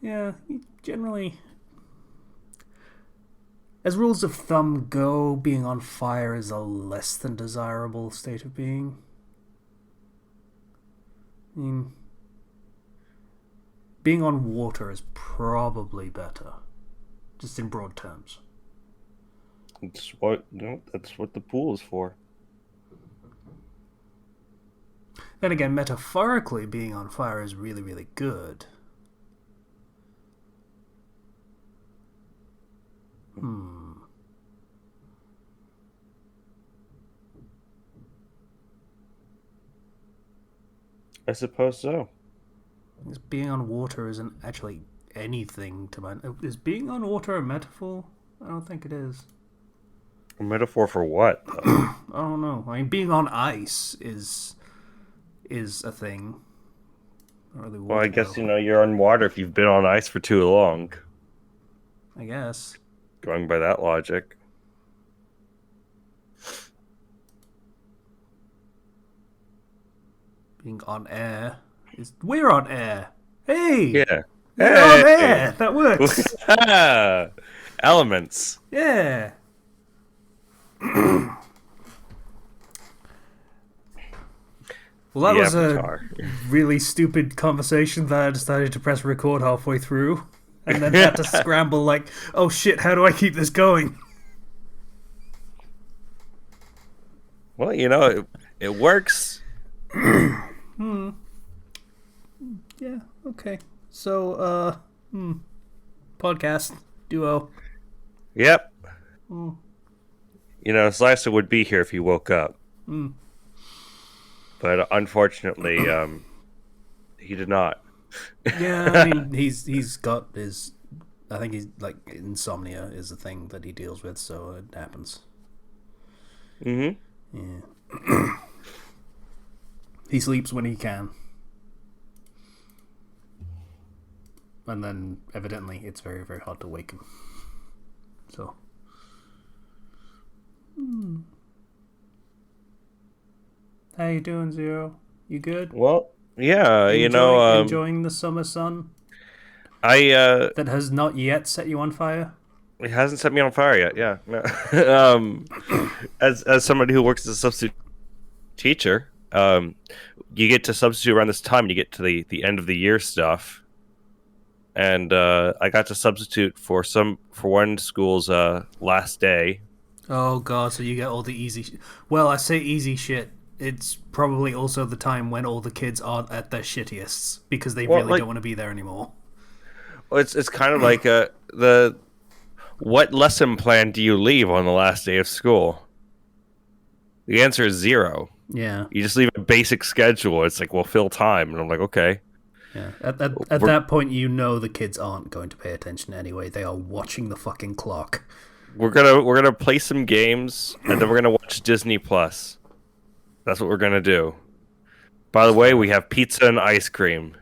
Yeah, generally, as rules of thumb go, being on fire is a less than desirable state of being. I mean, being on water is probably better, just in broad terms. That's what the pool is for. Then again, metaphorically, being on fire is really, really good. Hmm. I suppose so. Because being on water isn't actually anything to my. Is being on water a metaphor? I don't think it is. A metaphor for what, though? I don't know. I mean, being on ice is a thing. Not really Well, I water guess though. you're on water if you've been on ice for too long. I guess Going by that logic. being on air is. We're on air. Hey, Yeah. we're on Hey. air. That works. Elements. Yeah. Well, that The was a avatar. really stupid conversation that I decided to press record halfway through, and then had to scramble like, oh shit, how do I keep this going? Well, it works. Yeah. Okay. So, podcast duo. Yep. Mm, Slicer would be here if he woke up. mm. But unfortunately, he did not. Yeah, I mean, he's got his. I think he's like insomnia is a thing that he deals with, so it happens. Hmm. Yeah. He sleeps when he can. And then, evidently, it's very, very hard to wake him. So. How you doing, Zero? You good? Well, yeah, Enjoying the summer sun I that has not yet set you on fire? it hasn't set me on fire yet. Yeah. No. As somebody who works as a substitute teacher, you get to substitute around this time, and you get to the end of the year stuff. And I got to substitute for one school's last day. Oh god, so you get all the easy well, I say easy shit. It's probably also the time when all the kids are at their shittiest because they Well, really like don't want to be there anymore. it's kind of like the what lesson plan do you leave on the last day of school? The answer is zero. Yeah. You just leave a basic schedule. It's like, well, fill time, and I'm like, okay, Yeah. At we're that point you know the kids aren't going to pay attention anyway. They are watching the fucking clock. we're gonna play some games, and then we're gonna watch Disney Plus. That's what we're gonna do. By the It's way, fair. we have pizza and ice cream.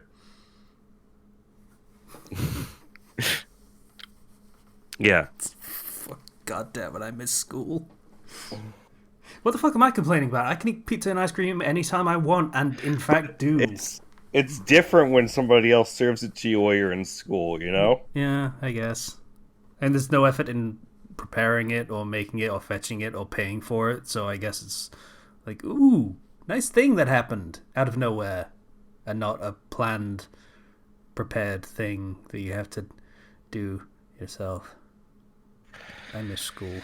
Yeah. Fuck, god damn it, I miss school. What the fuck am I complaining about? I can eat pizza and ice cream anytime I want, and in fact do. It's different when somebody else serves it to you while you're in school, you know? Yeah, I guess. And there's no effort in preparing it or making it or fetching it or paying for it, so I guess it's like, ooh, nice thing that happened out of nowhere and not a planned, prepared thing that you have to do yourself. I miss school.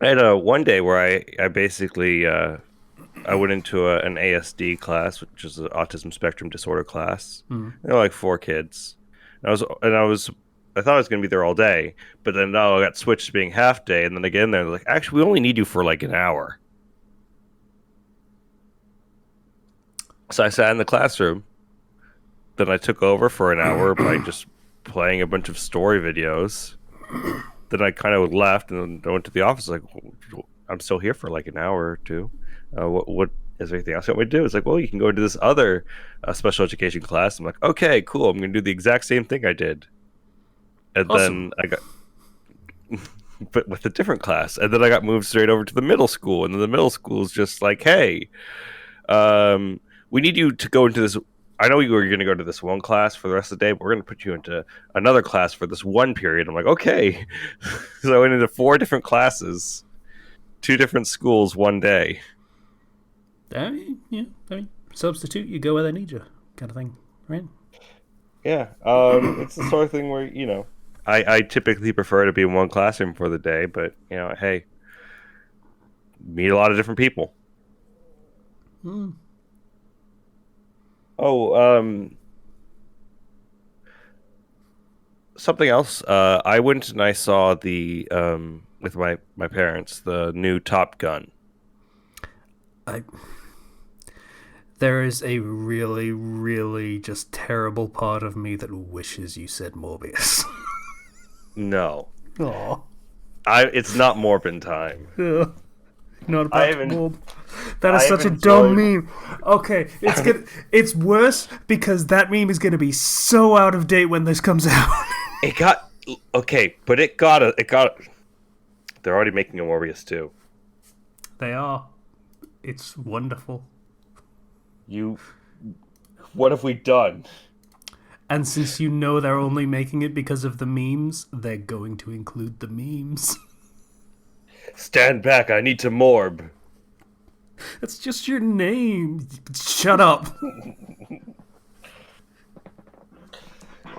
I had one day where I basically I went into an ASD class, which is an autism spectrum disorder class. Hmm. There were like four kids. I thought I was going to be there all day, but then no, I got switched to being half day, and then again they're like, actually, we only need you for like an hour. So I sat in the classroom. Then I took over for an hour by just playing a bunch of story videos. Then I kind of left and then I went to the office. Like, I'm still here for like an hour or two. What is there anything else you want me to do? It's like, well, you can go to this other special education class. I'm like, okay, cool. I'm going to do the exact same thing I did. And Awesome. then I got, but with a different class. And then I got moved straight over to the middle school. And then the middle school is just like, hey, um, we need you to go into this. I know you were going to go to this one class for the rest of the day, but we're going to put you into another class for this one period. I'm like, okay. So I went into 4 different classes, 2 different schools one day. Substitute, you go where they need you, kind of thing, right? Yeah, it's the sort of thing where I typically prefer to be in one classroom for the day, but hey, meet a lot of different people. Hmm. Oh, something else. I went and I saw the with my parents the new Top Gun. I There is a really, really just terrible part of me that wishes you said Morbius. No, Aw. it's not Morbin time. Ugh. Not I about haven't. Morb. That is I've such a dumb enjoyed. meme. Okay, it's worse because that meme is gonna be so out of date when this comes out. It got okay, but it got a. It got. They're already making a Morbius too. They are. It's wonderful. You. What have we done? And since you know they're only making it because of the memes, they're going to include the memes. Stand back! I need to Morb. That's just your name. Shut up.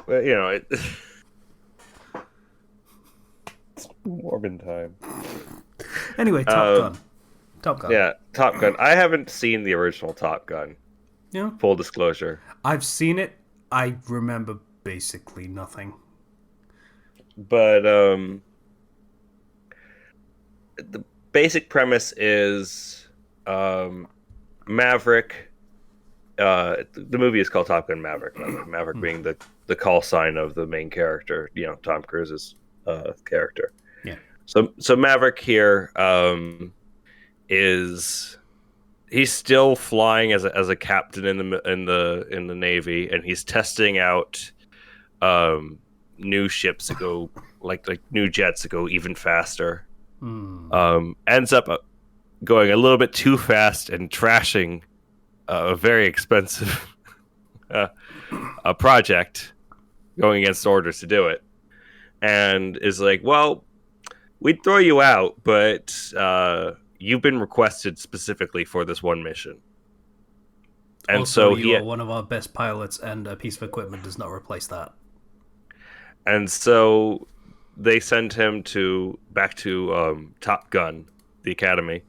Well, it's Morbin time. Anyway, Top Gun. Top Gun. Yeah, Top Gun. I haven't seen the original Top Gun. Yeah. Full disclosure. I've seen it. I remember basically nothing. But the basic premise is Maverick. The movie is called Top Gun Maverick. Maverick being the call sign of the main character, Tom Cruise's character. Yeah. So Maverick here is he's still flying as a captain in the Navy, and he's testing out new ships that go like new jets that go even faster. Ends up going a little bit too fast and trashing a very expensive a project, going against orders to do it, and is like, well, we'd throw you out, but you've been requested specifically for this one mission. And also, so you are one of our best pilots, and a piece of equipment does not replace that. And so they send him back to Top Gun, the academy,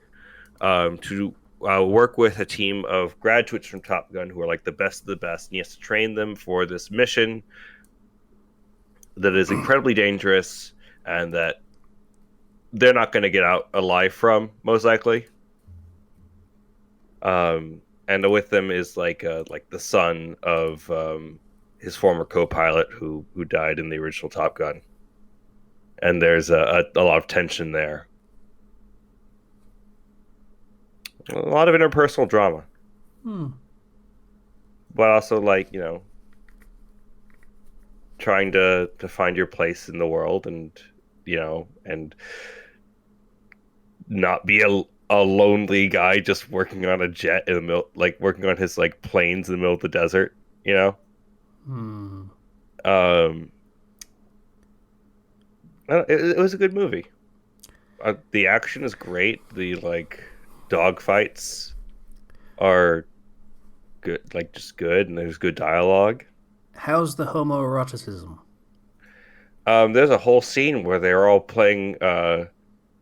to work with a team of graduates from Top Gun who are like the best of the best. And he has to train them for this mission that is incredibly dangerous and that they're not going to get out alive from, most likely. And with them is like the son of his former co-pilot who died in the original Top Gun. And there's a lot of tension there. A lot of interpersonal drama. But also trying to find your place in the world and not be a lonely guy just working on a jet in the middle, like working on his planes in the middle of the desert, It was a good movie. The action is great. The dog fights are good, just good, and there's good dialogue. How's the homoeroticism? There's a whole scene where they're all playing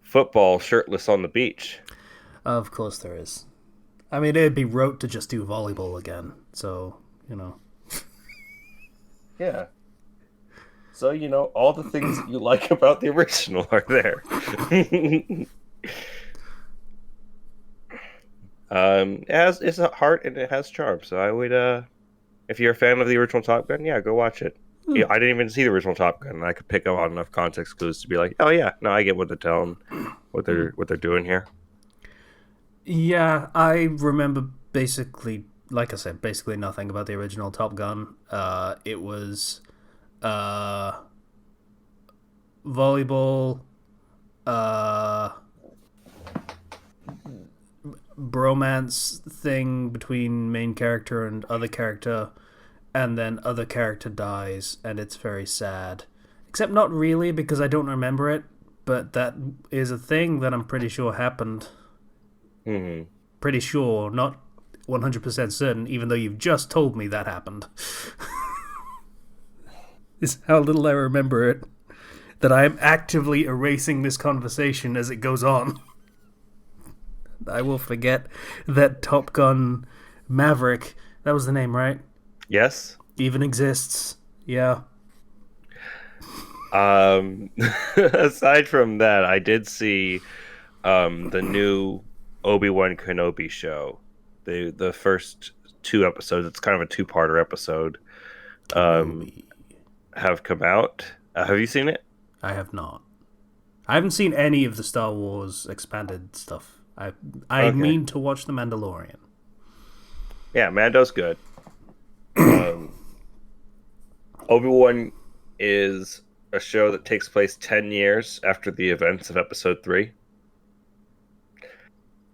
football shirtless on the beach. Of course there is. I mean, it'd be rote to just do volleyball again, so, Yeah. So, all the things that you like about the original are there. It's a heart and it has charm. So I would, if you're a fan of the original Top Gun, yeah, go watch it. Yeah, I didn't even see the original Top Gun, and I could pick up on enough context clues to be like, oh yeah, no, I get what they're telling, what they're doing here. Yeah, I remember basically, like I said, basically nothing about the original Top Gun. It was volleyball, bromance thing between main character and other character, and then other character dies, and it's very sad. Except not really, because I don't remember it, but that is a thing that I'm pretty sure happened. Mm-hmm. Pretty sure, not 100% certain, even though you've just told me that happened. Is how little I remember it. That I am actively erasing this conversation as it goes on. I will forget that Top Gun Maverick, that was the name, right? Yes. Even exists. Yeah. Aside from that, I did see the new Obi-Wan Kenobi show. The first 2 episodes, it's kind of a two-parter episode, Kenobi. have come out. Have you seen it? I have not. I haven't seen any of the Star Wars expanded stuff. I mean to watch The Mandalorian. Yeah, Mando's good. Obi-Wan is a show that takes place 10 years after the events of Episode 3.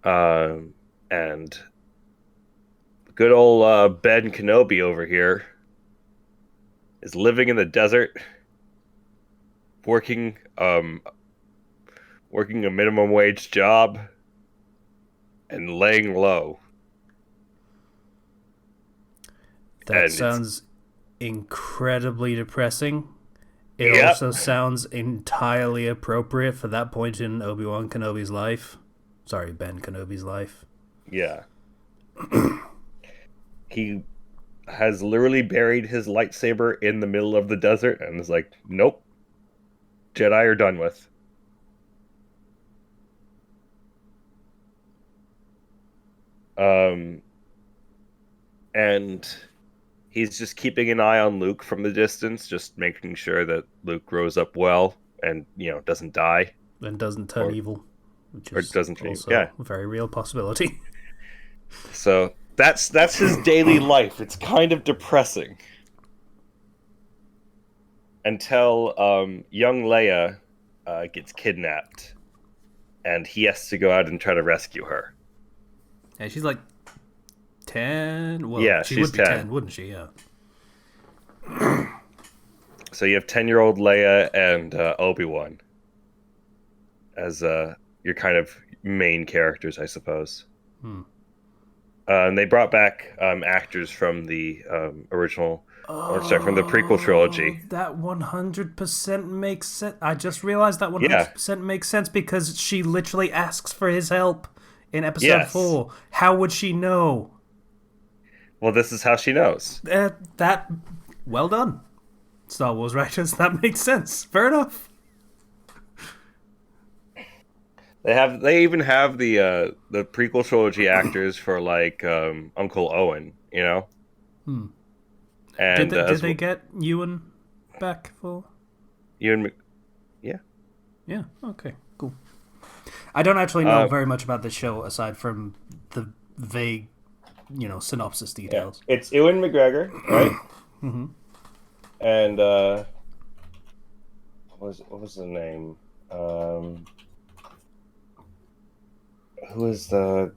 And good old Ben Kenobi over here is living in the desert, working a minimum wage job, and laying low. That sounds incredibly depressing. It also sounds entirely appropriate for that point in Obi-Wan Kenobi's life. Sorry, Ben Kenobi's life. Yeah. He has literally buried his lightsaber in the middle of the desert and is like, nope. Jedi are done with. And he's just keeping an eye on Luke from the distance, just making sure that Luke grows up well and, doesn't die. And doesn't turn evil. Which is doesn't turn also evil. a very real possibility. So that's his daily life. It's kind of depressing. Until young Leia gets kidnapped. And he has to go out and try to rescue her. Yeah, she's like 10. Well, yeah, she would be 10, wouldn't she? Yeah. So you have 10-year-old Leia and Obi-Wan as your kind of main characters, I suppose. And they brought back actors from the original, from the prequel trilogy. That 100% makes sense. I just realized that 100% makes sense because she literally asks for his help in episode 4. How would she know? Well, this is how she knows. Well done, Star Wars writers. That makes sense. Fair enough. They even have the prequel trilogy actors for like Uncle Owen, And did they get Ewan back for Ewan? Yeah. Yeah. Okay. Cool. I don't actually know very much about this show aside from the vague, synopsis details. Yeah. It's Ewan McGregor, right? Mm-hmm. And what was the name? Who is the?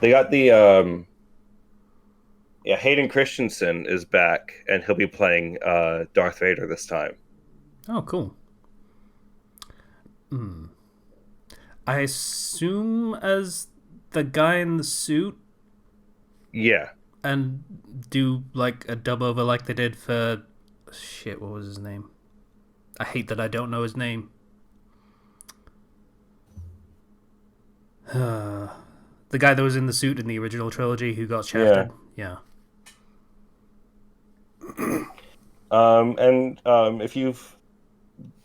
They got the Hayden Christensen is back, and he'll be playing Darth Vader this time. Oh, cool. I assume as the guy in the suit. Yeah. And do like a dub over like they did for what was his name? I hate that I don't know his name. The guy that was in the suit in the original trilogy who got shafted. Yeah. If you've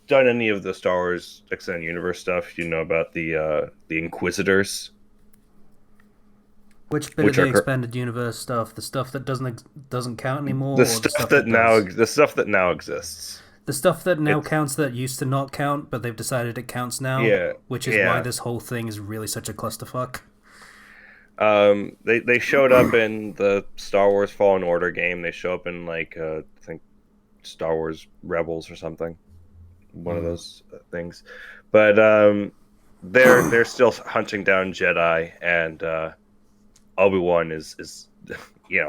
done any of the Star Wars Extended Universe stuff, you know about the Inquisitors. Which bit of the expanded universe stuff? The stuff that doesn't count anymore. The stuff that now exists. The stuff that now counts that used to not count, but they've decided it counts now. Yeah. Which is why this whole thing is really such a clusterfuck. They showed up in the Star Wars Fallen Order game. They show up in I think Star Wars Rebels or something. One of those things. But they're still hunting down Jedi, and Obi-Wan is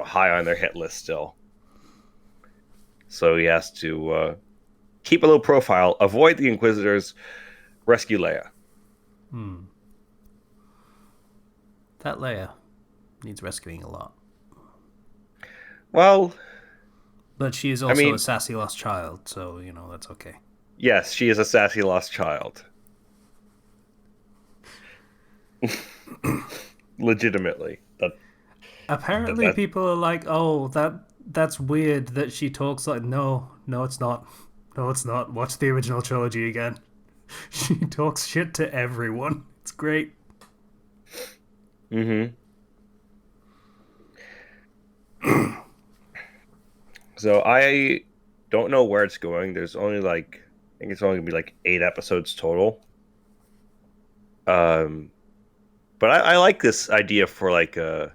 high on their hit list still. So he has to keep a low profile, avoid the Inquisitors, rescue Leia. Hmm. That Leia needs rescuing a lot. Well, But she is I also a mean, sassy lost child, so, that's okay. yes, she is a sassy lost child. Legitimately. Apparently, That people are like, "Oh, that's weird that she talks like." No, no, it's not. No, it's not. Watch the original trilogy again. She talks shit to everyone. It's great. mm-hmm. So I don't know where it's going. There's only I think it's only gonna be 8 episodes total. Um, but I like this idea for a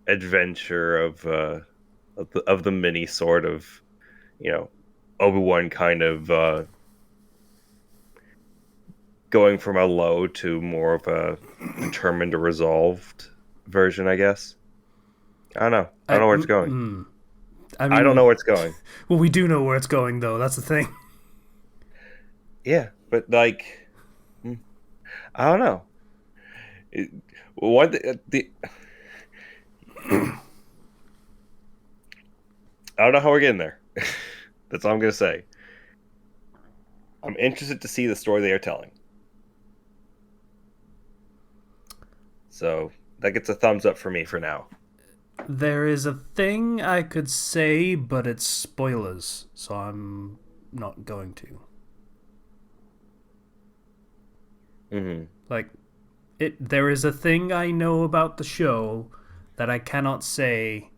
adventure of the mini sort of you know Obi-Wan kind of going from a low to more of a determined or resolved version, I guess. I don't know. I don't know where it's going. I I don't mean, know where it's going. well, we do know where it's going, though. That's the thing. Yeah, but I don't know. It, what I don't know how we're getting there. That's all I'm gonna say. I'm interested to see the story they are telling. So that gets a thumbs up for me for now. There is a thing I could say, but it's spoilers, so I'm not going to. Hmm. Like, there is a thing I know about the show that I cannot say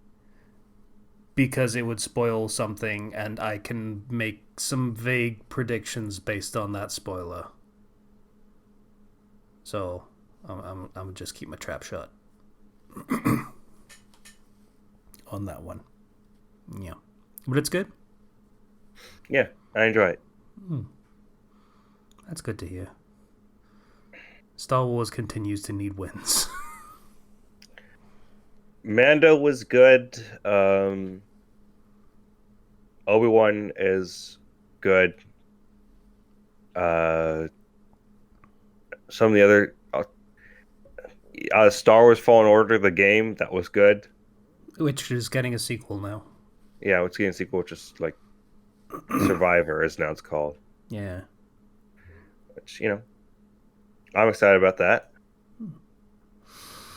because it would spoil something, and I can make some vague predictions based on that spoiler. So I'm just keep my trap shut on that one. Yeah, but it's good. Yeah, I enjoy it. That's good to hear. Star Wars continues to need wins. Mando was good. Obi-Wan is good. Uh, some of the other Star Wars Fallen Order, the game, that was good. Which is getting a sequel now. Yeah, it's getting a sequel, which is Survivor, is now it's called. Yeah. Which I'm excited about that.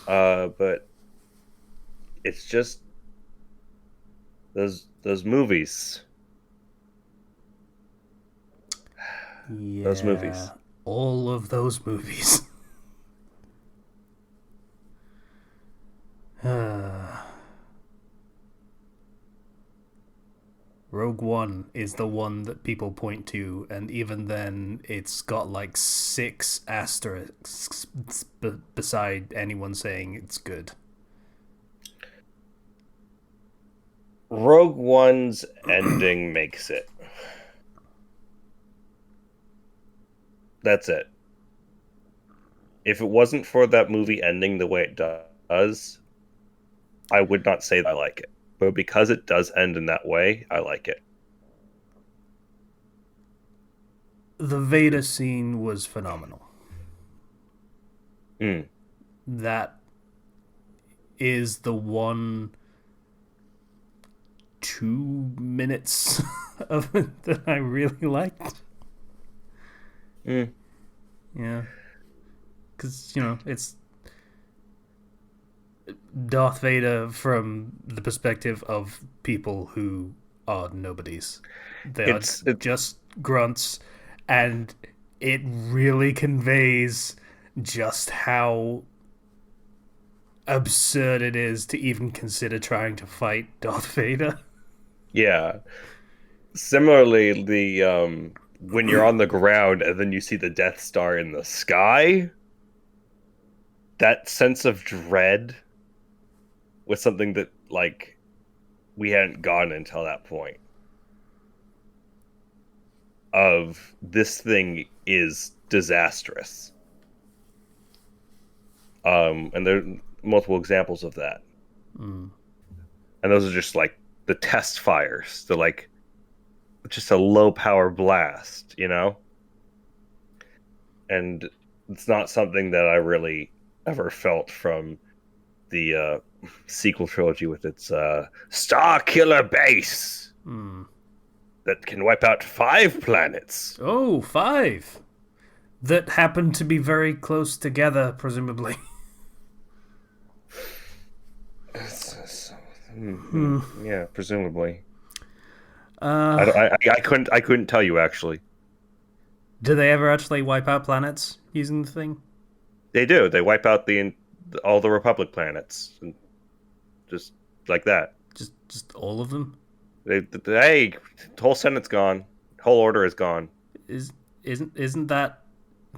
But it's just those movies. Those Yeah. movies. All of those movies. Rogue One is the one that people point to, and even then, it's got like 6 asterisks beside anyone saying it's good. Rogue One's ending makes it. That's it. If it wasn't for that movie ending the way it does, I would not say that I like it. But because it does end in that way, I like it. The Vader scene was phenomenal. Mm. That is the one 2 minutes of it that I really liked. Mm. Yeah. Because, it's Darth Vader from the perspective of people who are nobodies. They are It just grunts, and it really conveys just how absurd it is to even consider trying to fight Darth Vader. yeah. Similarly, the when you're on the ground and then you see the Death Star in the sky, that sense of dread was something that we hadn't gotten until that point. Of this thing is disastrous. And there are multiple examples of that. Mm. And those are just like the test fires. They're like just a low power blast, you know? And it's not something that I really ever felt from the sequel trilogy with its Star Killer base Mm. that can wipe out 5 planets. Oh, 5 that happen to be very close together, presumably. Yeah, presumably. Uh, I couldn't tell you actually. do they ever actually wipe out planets using the thing? They do. They wipe out all the Republic planets, and just like that. Just all of them? Hey, the whole Senate's gone. Whole order is gone. Is isn't that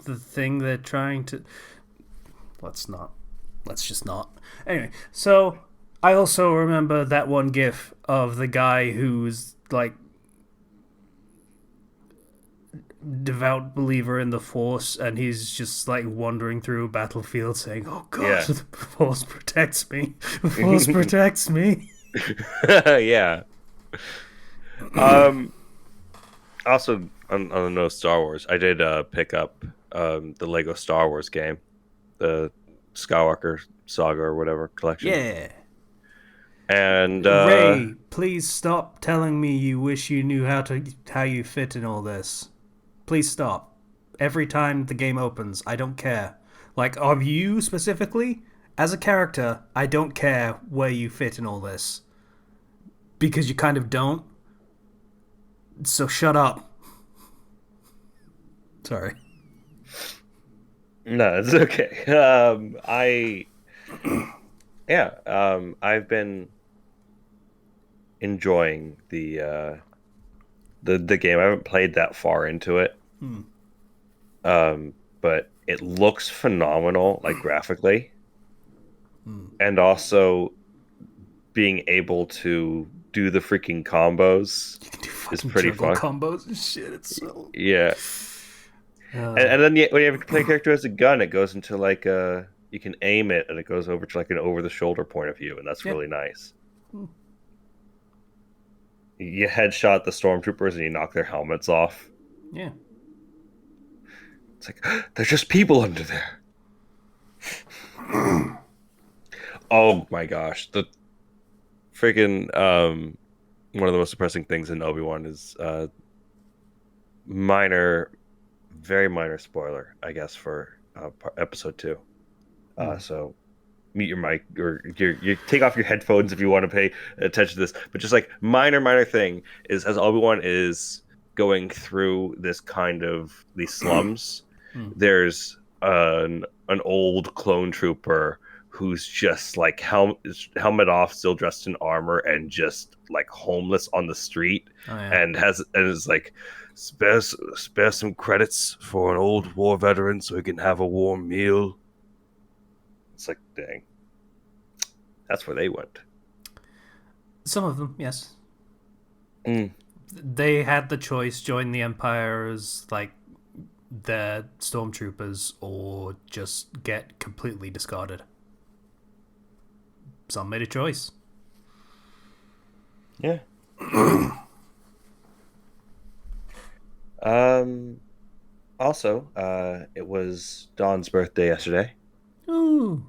the thing they're trying to? Let's not. Let's just not. Anyway, so I also remember that one GIF of the guy who's like devout believer in the Force, and he's just like wandering through a battlefield saying, "Oh God, Yeah. the Force protects me. The Force protects me." Yeah. Also, on the note of Star Wars, I did pick up the Lego Star Wars game, the Skywalker Saga or whatever collection. Yeah. And Ray, please stop telling me you wish you knew how you fit in all this. Please stop. Every time the game opens, I don't care. Like, of you specifically, as a character, I don't care where you fit in all this. Because you kind of don't. So shut up. Sorry. no, it's okay. I've been enjoying the game. I haven't played that far into it. But it looks phenomenal, like graphically. And also being able to do the freaking combos You can do is fucking pretty juggle fun. combos and shit. It's so. Yeah. And then when you have to play a character as a gun, it goes into like you can aim it and it goes over to like an over the shoulder point of view, and that's really nice. You headshot the stormtroopers and you knock their helmets off. Yeah. It's like there's just people under there. Oh my gosh, the freaking one of the most depressing things in Obi-Wan is very minor spoiler, I guess, for episode 2. So mute your mic or you take off your headphones if you want to pay attention to this. But just like minor thing is as Obi-Wan is going through this kind of these slums, there's an old clone trooper who's just like helmet off, still dressed in armor, and just like homeless on the street, and is like spare some credits for an old war veteran so he can have a warm meal. It's like, dang, that's where they went. Some of them, yes. They had the choice: join the Empire as like their stormtroopers, or just get completely discarded. Some made a choice. Yeah. Also, it was Dawn's birthday yesterday. Ooh.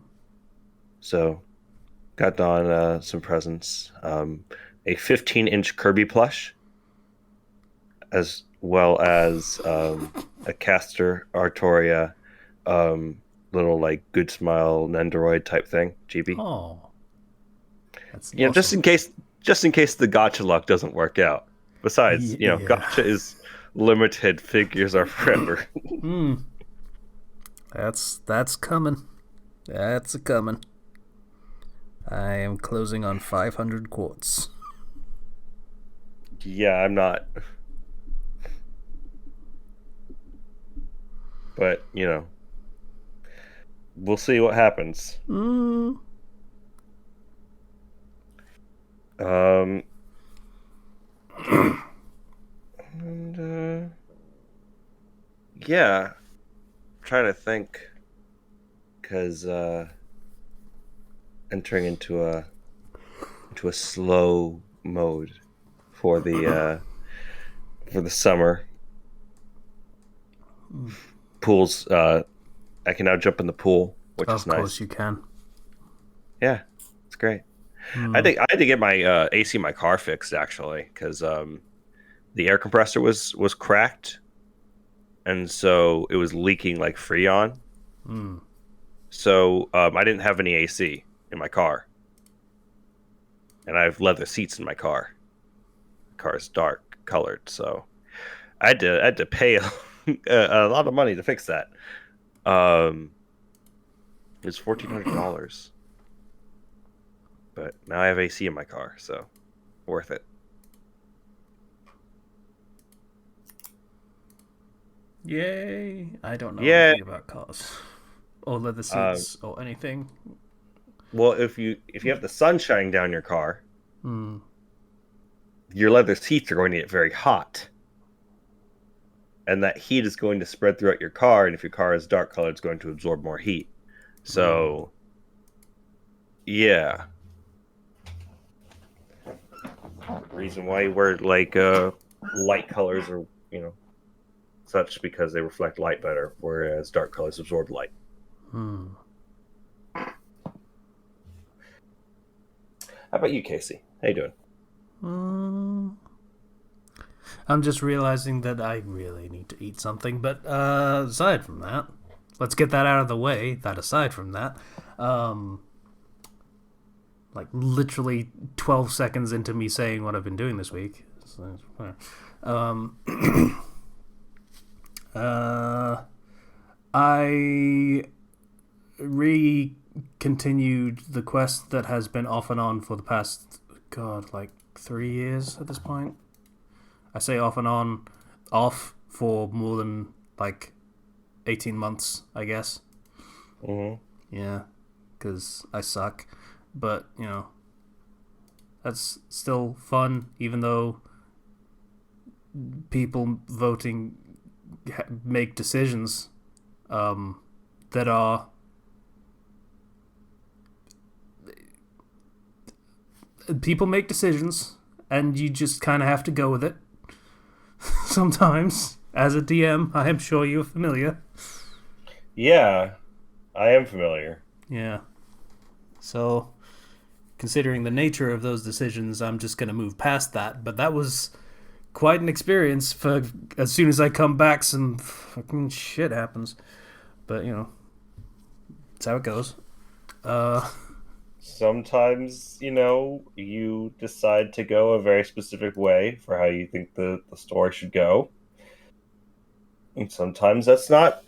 So, got Dawn some presents. A 15-inch Kirby plush, as well as a Castor Artoria little like Good Smile Nendoroid type thing, GB. Oh. That's Yeah, awesome. just in case the gacha luck doesn't work out. Besides, Yeah. gacha is limited, figures are forever. That's coming. That's a coming. I am closing on 500 quartz. Yeah, I'm not. But, we'll see what happens. Yeah, I'm trying to think, because entering into a slow mode for the summer. Pools. I can now jump in the pool, which is Of nice. course you can. Yeah, it's great. I had to get my AC in my car fixed actually because the air compressor was cracked, and so it was leaking like Freon. Mm. So I didn't have any AC in my car, and I have leather seats in my car. The car is dark colored, so I had to pay a lot of money to fix that. Um, it's $1,400, but now I have AC in my car, so worth it. Yay! I don't know Yeah. anything about cars or leather Um, seats or anything. well, if you have the sun shining down your car, Mm. your leather seats are going to get very hot, and that heat is going to spread throughout your car. And if your car is dark colored, it's going to absorb more heat. So, yeah, reason why you wear like light colors or such because they reflect light better, whereas dark colors absorb light. Mm. How about you, Casey? How you doing? Mm. I'm just realizing that I really need to eat something. But aside from that, let's get that out of the way. That aside from that, like literally 12 seconds into me saying what I've been doing this week. So, um, I continued the quest that has been off and on for the past, God, like 3 years at this point. I say off and on, off for more than like 18 months, I guess. Mm-hmm. Yeah, because I suck. But, that's still fun, even though people voting make decisions that are people make decisions and you just kind of have to go with it. Sometimes, as a DM, I am sure you're familiar. Yeah, I am familiar. Yeah. So, considering the nature of those decisions, I'm just going to move past that. But that was quite an experience for as soon as I come back, some fucking shit happens. But, that's how it goes. Sometimes, you decide to go a very specific way for how you think the story should go. And sometimes that's not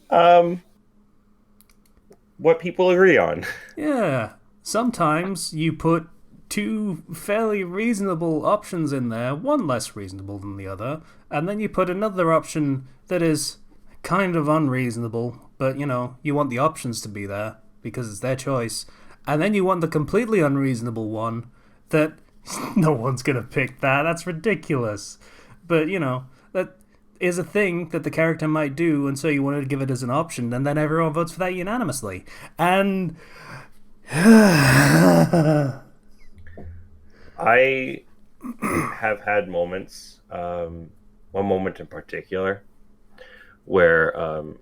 what people agree on. Yeah. Sometimes you put two fairly reasonable options in there, one less reasonable than the other, and then you put another option that is kind of unreasonable, but you want the options to be there because it's their choice. And then you want the completely unreasonable one that no one's going to pick that. That's ridiculous. But, that is a thing that the character might do, and so you wanted to give it as an option, and then everyone votes for that unanimously. And I have had moments, one moment in particular, where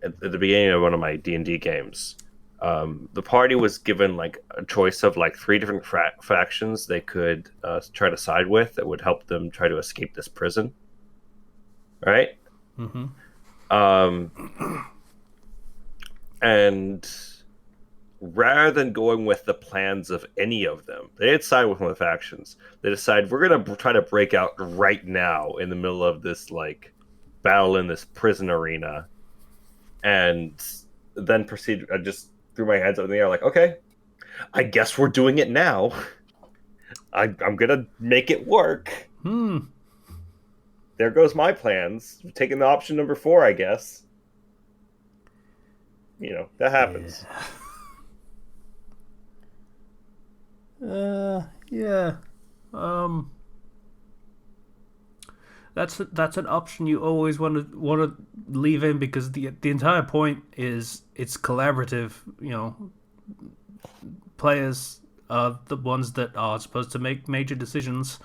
at the beginning of one of my D&D games, the party was given like a choice of like three different factions they could try to side with that would help them try to escape this prison. Right? Mm-hmm. And rather than going with the plans of any of them, they didn't side with one of the factions. They decided we're going to try to break out right now in the middle of this like battle in this prison arena, and then proceed. I just threw my hands up in the air like, okay, I guess we're doing it now. I'm gonna make it work. There goes my plans. Taking the option number 4, I guess. That happens. Yeah. That's an option you always want to leave in because the entire point is it's collaborative. players are the ones that are supposed to make major decisions.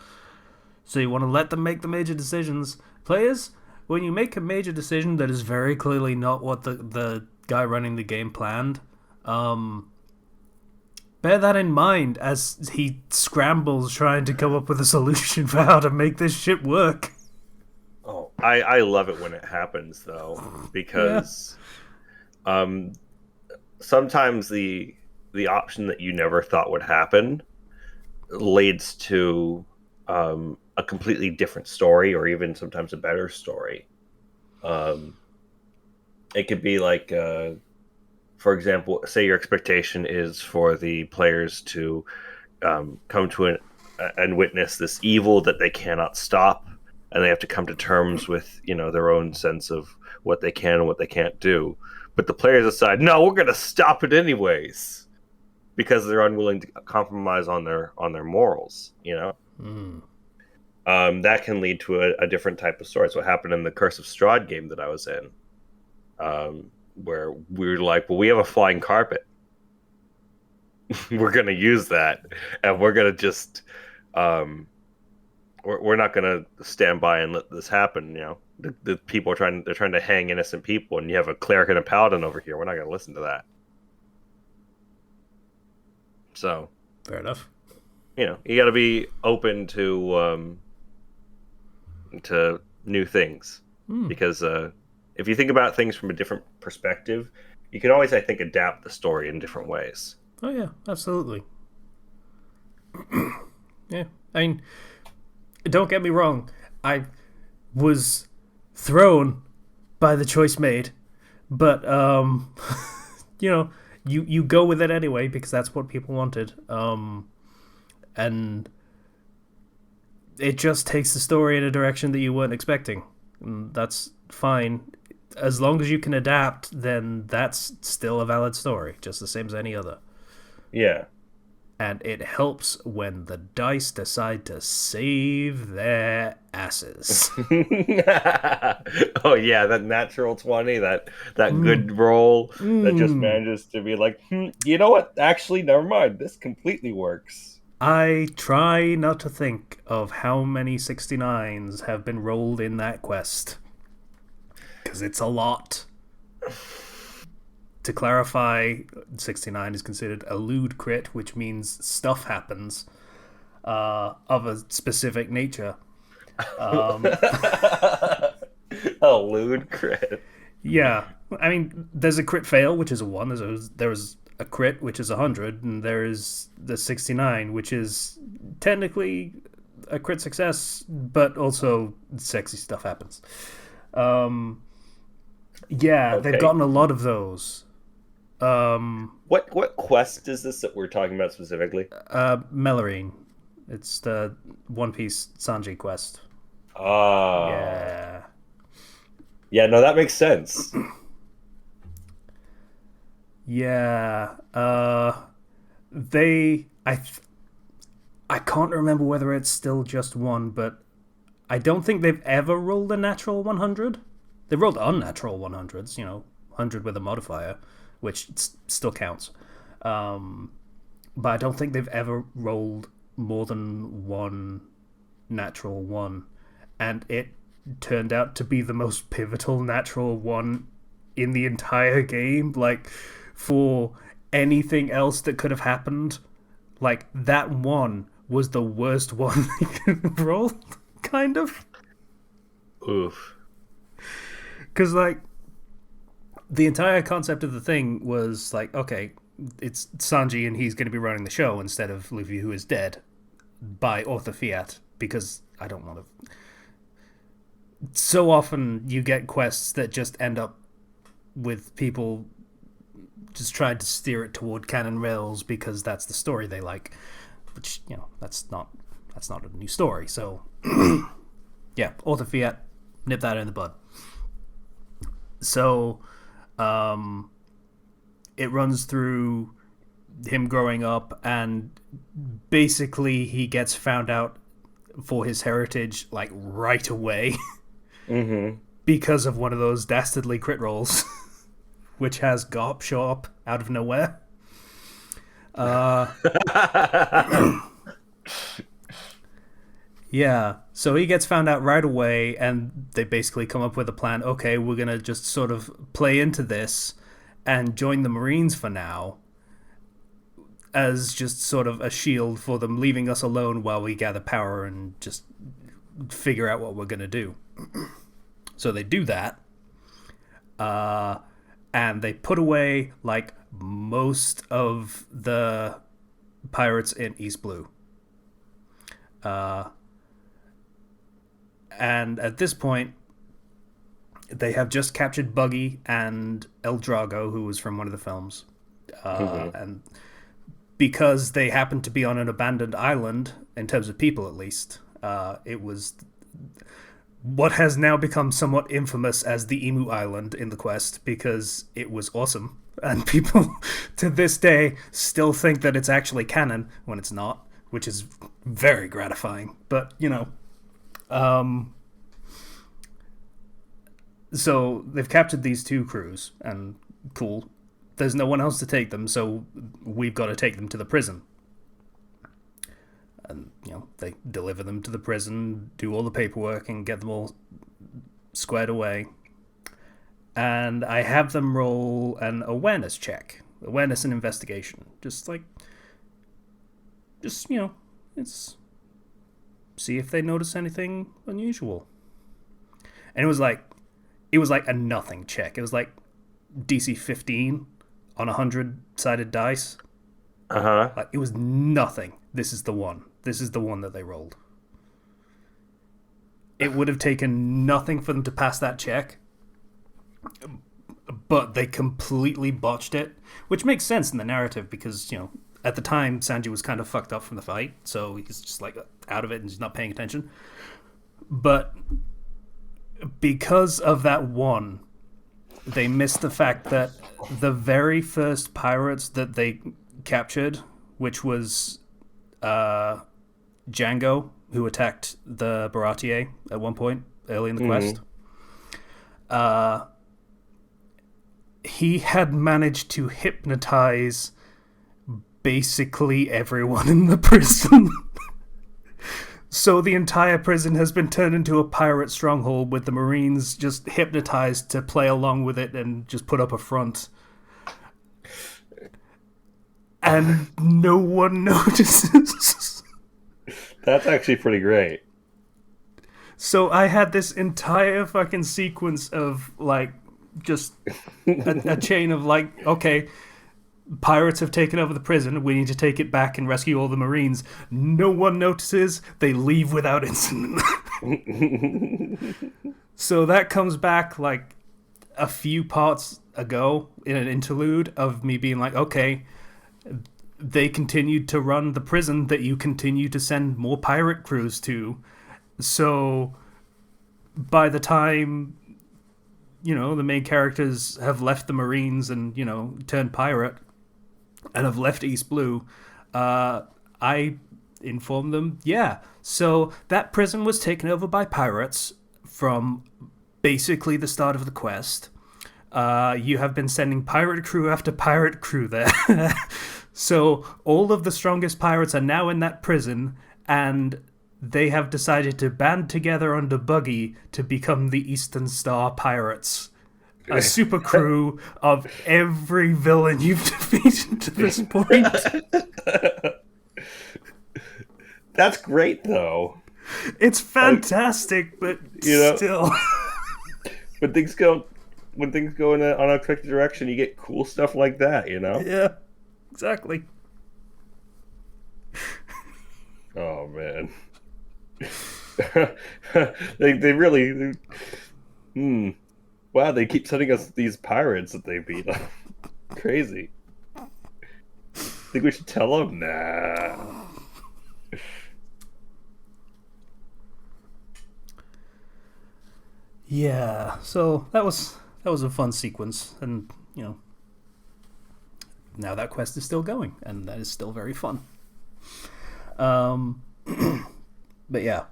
So you want to let them make the major decisions. Players, when you make a major decision that is very clearly not what the guy running the game planned, bear that in mind as he scrambles trying to come up with a solution for how to make this shit work. Oh, I love it when it happens though, because sometimes the option that you never thought would happen leads to a completely different story, or even sometimes a better story. It could be like, for example, say your expectation is for the players to come to and witness this evil that they cannot stop, and they have to come to terms with their own sense of what they can and what they can't do. But the players decide, no, we're going to stop it anyways, because they're unwilling to compromise on their morals. That can lead to a different type of story. It's what happened in the Curse of Strahd game that I was in, where we were like, well, we have a flying carpet. We're going to use that, and we're going to just we're not going to stand by and let this happen. The people are trying to hang innocent people, and you have a cleric and a paladin over here. We're not going to listen to that. So fair enough. You got to be open to new things, because if you think about things from a different perspective, you can always, I think, adapt the story in different ways. Oh yeah, absolutely. Yeah, I mean, don't get me wrong, I was thrown by the choice made, but you go with it anyway because that's what people wanted, and it just takes the story in a direction that you weren't expecting. And that's fine. As long as you can adapt, then that's still a valid story, just the same as any other. Yeah. And it helps when the dice decide to save their asses. Oh yeah, that natural 20, that good roll that just manages to be like, you know what? Actually, never mind. This completely works. I try not to think of how many 69s have been rolled in that quest, because it's a lot. To clarify, 69 is considered a lewd crit, which means stuff happens of a specific nature. A lewd crit. Yeah, I mean, there's a crit fail, which is a 1. There's a crit, which is 100, and there is the 69, which is technically a crit success, but also sexy stuff happens. Yeah, okay. They've gotten a lot of those. What quest is this that we're talking about specifically? Melorine. It's the One Piece Sanji quest. Oh. Yeah. Yeah, no, that makes sense. Yeah. I can't remember whether it's still just 1, but I don't think they've ever rolled a natural 100. They've rolled unnatural 100s, 100 with a modifier, which still counts. But I don't think they've ever rolled more than one natural 1. And it turned out to be the most pivotal natural 1 in the entire game. Like, for anything else that could have happened, like, that 1 was the worst one they could have rolled, kind of. Oof. Because, like, the entire concept of the thing was, like, okay, it's Sanji and he's going to be running the show instead of Luffy, who is dead by author fiat, because I don't want to... So often you get quests that just end up with people just trying to steer it toward canon rails because that's the story they like, which, that's not a new story. So, yeah, author fiat, nip that in the bud. So, it runs through him growing up, and basically he gets found out for his heritage, like, right away. Mm-hmm. Because of one of those dastardly crit rolls, which has Garp show up out of nowhere. Uh, yeah, so he gets found out right away, and they basically come up with a plan. Okay, we're gonna just sort of play into this and join the Marines for now, as just sort of a shield for them, leaving us alone while we gather power and just figure out what we're gonna do. So they do that, and they put away like most of the pirates in East Blue. And at this point, they have just captured Buggy and El Drago, who was from one of the films. And because they happened to be on an abandoned island, in terms of people at least, it was what has now become somewhat infamous as the Emu Island in the quest, because it was awesome. And people to this day still think that it's actually canon when it's not, which is very gratifying. But, so they've captured these two crews, and cool. There's no one else to take them, so we've got to take them to the prison. And, they deliver them to the prison, do all the paperwork, and get them all squared away. And I have them roll an awareness check. Awareness and investigation. Just, it's... see if they notice anything unusual. And it was like a nothing check. It was like DC 15 on 100-sided dice. Like, it was nothing. This is the one. This is the one that they rolled. It would have taken nothing for them to pass that check, but they completely botched it, which makes sense in the narrative because, at the time, Sanji was kind of fucked up from the fight, so he's just, like, out of it and he's not paying attention. But because of that one, they missed the fact that the very first pirates that they captured, which was Django, who attacked the Baratier at one point early in the quest, he had managed to hypnotize basically everyone in the prison. So the entire prison has been turned into a pirate stronghold with the Marines just hypnotized to play along with it and just put up a front. And no one notices. That's actually pretty great. So I had this entire fucking sequence of, like, just a chain of, like, okay, pirates have taken over the prison. We need to take it back and rescue all the Marines. No one notices. They leave without incident. So that comes back like a few parts ago in an interlude of me being like, okay, they continued to run the prison that you continue to send more pirate crews to. So by the time, the main characters have left the Marines and, turned pirate, and have left East Blue, I informed them, so that prison was taken over by pirates from basically the start of the quest. You have been sending pirate crew after pirate crew there. So all of the strongest pirates are now in that prison, and they have decided to band together under Buggy to become the Eastern Star Pirates. A super crew of every villain you've defeated to this point. That's great, though. It's fantastic, but still. when things go in an unexpected direction, you get cool stuff like that, Yeah, exactly. Oh, man. they really... Wow, they keep sending us these pirates that they beat. Crazy. Think we should tell them? Nah. Yeah, so that was a fun sequence, and now that quest is still going, and that is still very fun. But yeah.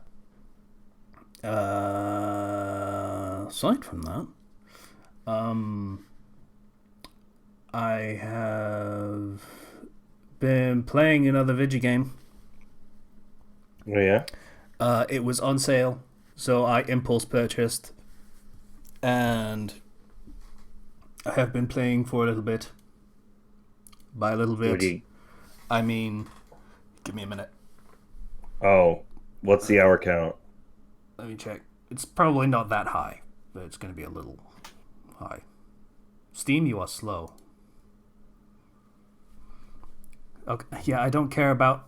Aside from that, I have been playing another video game. Oh yeah. It was on sale, so I impulse purchased, and I have been playing for a little bit. By a little What do bit, you? I mean, give me a minute. Oh, what's the hour count? Let me check. It's probably not that high, but it's going to be a little high. Steam, you are slow. Okay, yeah, I don't care about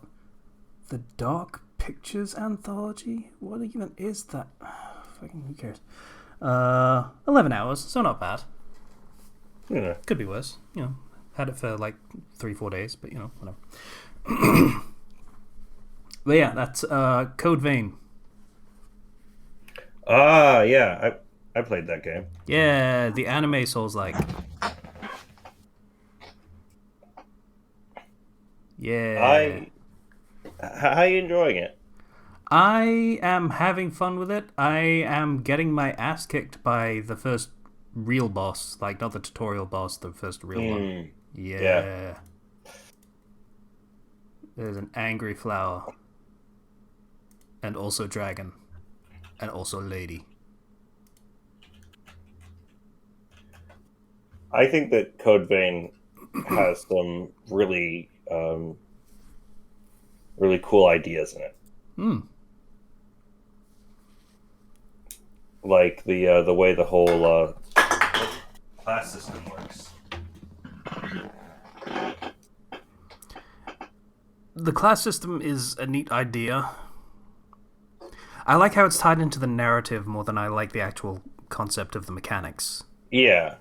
the Dark Pictures anthology. What even is that? Fucking who cares? 11 hours, so not bad. Yeah. Could be worse. Had it for like 3-4 days, but whatever. But yeah, that's Code Vein. Yeah. I played that game. Yeah, the anime Souls like. Yeah. How are you enjoying it? I am having fun with it. I am getting my ass kicked by the first real boss. Like, not the tutorial boss, the first real one. Yeah. Yeah. There's an angry flower. And also dragon. And also lady. I think that Code Vein has some really cool ideas in it. Hmm. Like the way the whole class system works. The class system is a neat idea. I like how it's tied into the narrative more than I like the actual concept of the mechanics. Yeah.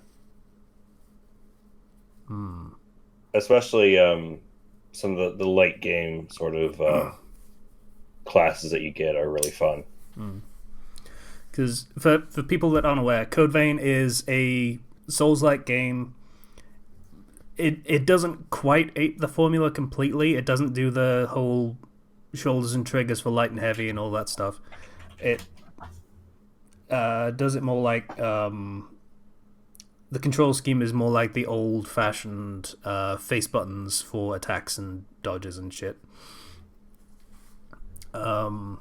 Especially some of the late game sort of classes that you get are really fun. Because for people that aren't aware, Code Vein is a Souls-like game. It doesn't quite ape the formula completely. It doesn't do the whole shoulders and triggers for light and heavy and all that stuff. It does it more like the control scheme is more like the old-fashioned face buttons for attacks and dodges and shit. But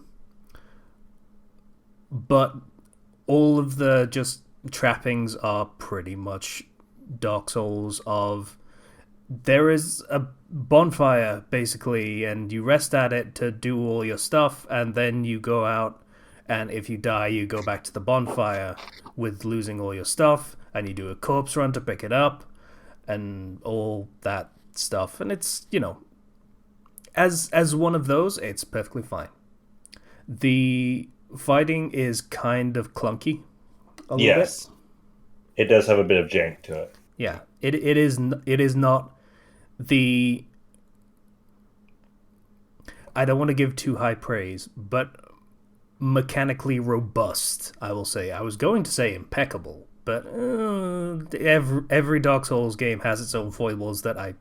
all of the just trappings are pretty much Dark Souls of there is a bonfire basically and you rest at it to do all your stuff and then you go out and if you die you go back to the bonfire with losing all your stuff and you do a corpse run to pick it up and all that stuff and it's as one of those it's perfectly fine. The fighting is kind of clunky a little bit. It does have a bit of jank to it. Yeah, it is not the I don't want to give too high praise, but mechanically robust, I will say. I was going to say impeccable, but every Dark Souls game has its own foibles that I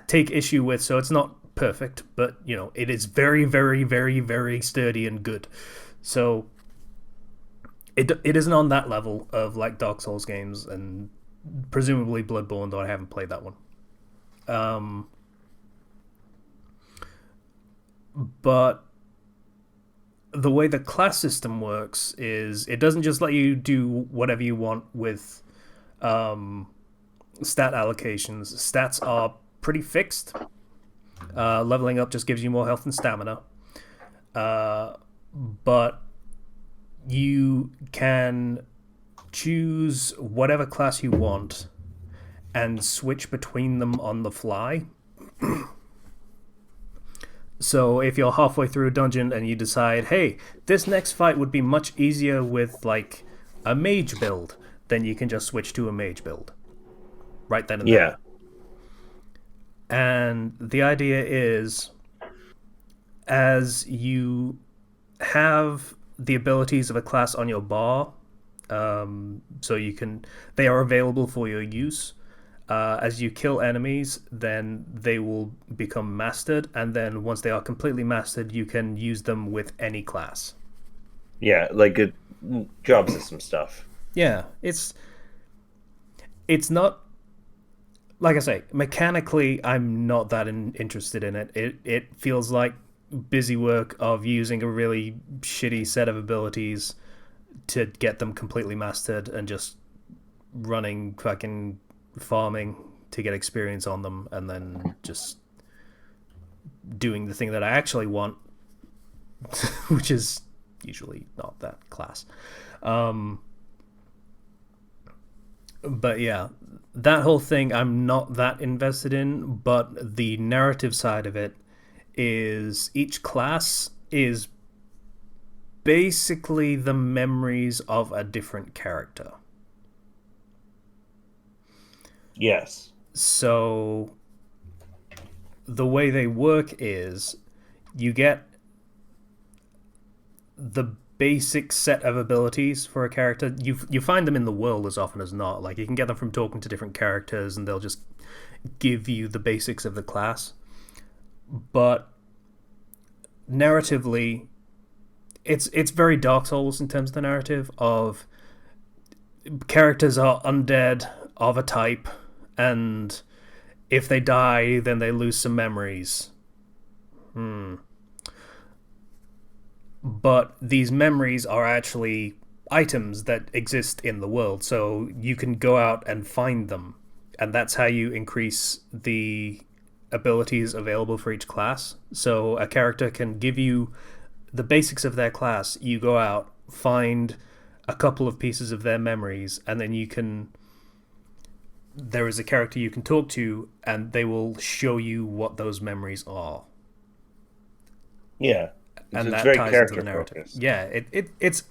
take issue with, so it's not perfect, but it is very, very, very, very sturdy and good. So it isn't on that level of like Dark Souls games and presumably Bloodborne, though I haven't played that one. But the way the class system works is it doesn't just let you do whatever you want with stat allocations. Stats are pretty fixed. Leveling up just gives you more health and stamina. But you can choose whatever class you want and switch between them on the fly. So if you're halfway through a dungeon and you decide, hey, this next fight would be much easier with like a mage build, then you can just switch to a mage build right then and there. And the idea is, as you have the abilities of a class on your bar, so they are available for your use. As you kill enemies, then they will become mastered, and then once they are completely mastered, you can use them with any class. Yeah, like good job system stuff. Yeah, it's not like I say, mechanically, I'm not that interested in it. It feels like busy work of using a really shitty set of abilities to get them completely mastered and just running fucking farming to get experience on them and then just doing the thing that I actually want, which is usually not that class. But yeah, that whole thing I'm not that invested in, but the narrative side of it is each class is basically the memories of a different character. Yes. So the way they work is you get the basic set of abilities for a character. You find them in the world as often as not. Like you can get them from talking to different characters and they'll just give you the basics of the class. But narratively, it's very Dark Souls in terms of the narrative of characters are undead of a type, and if they die, then they lose some memories. But these memories are actually items that exist in the world, so you can go out and find them, and that's how you increase the abilities available for each class. So a character can give you the basics of their class. You go out, find a couple of pieces of their memories, and then there is a character you can talk to, and they will show you what those memories are. Yeah. And that very ties into the narrative. focused. Yeah, it's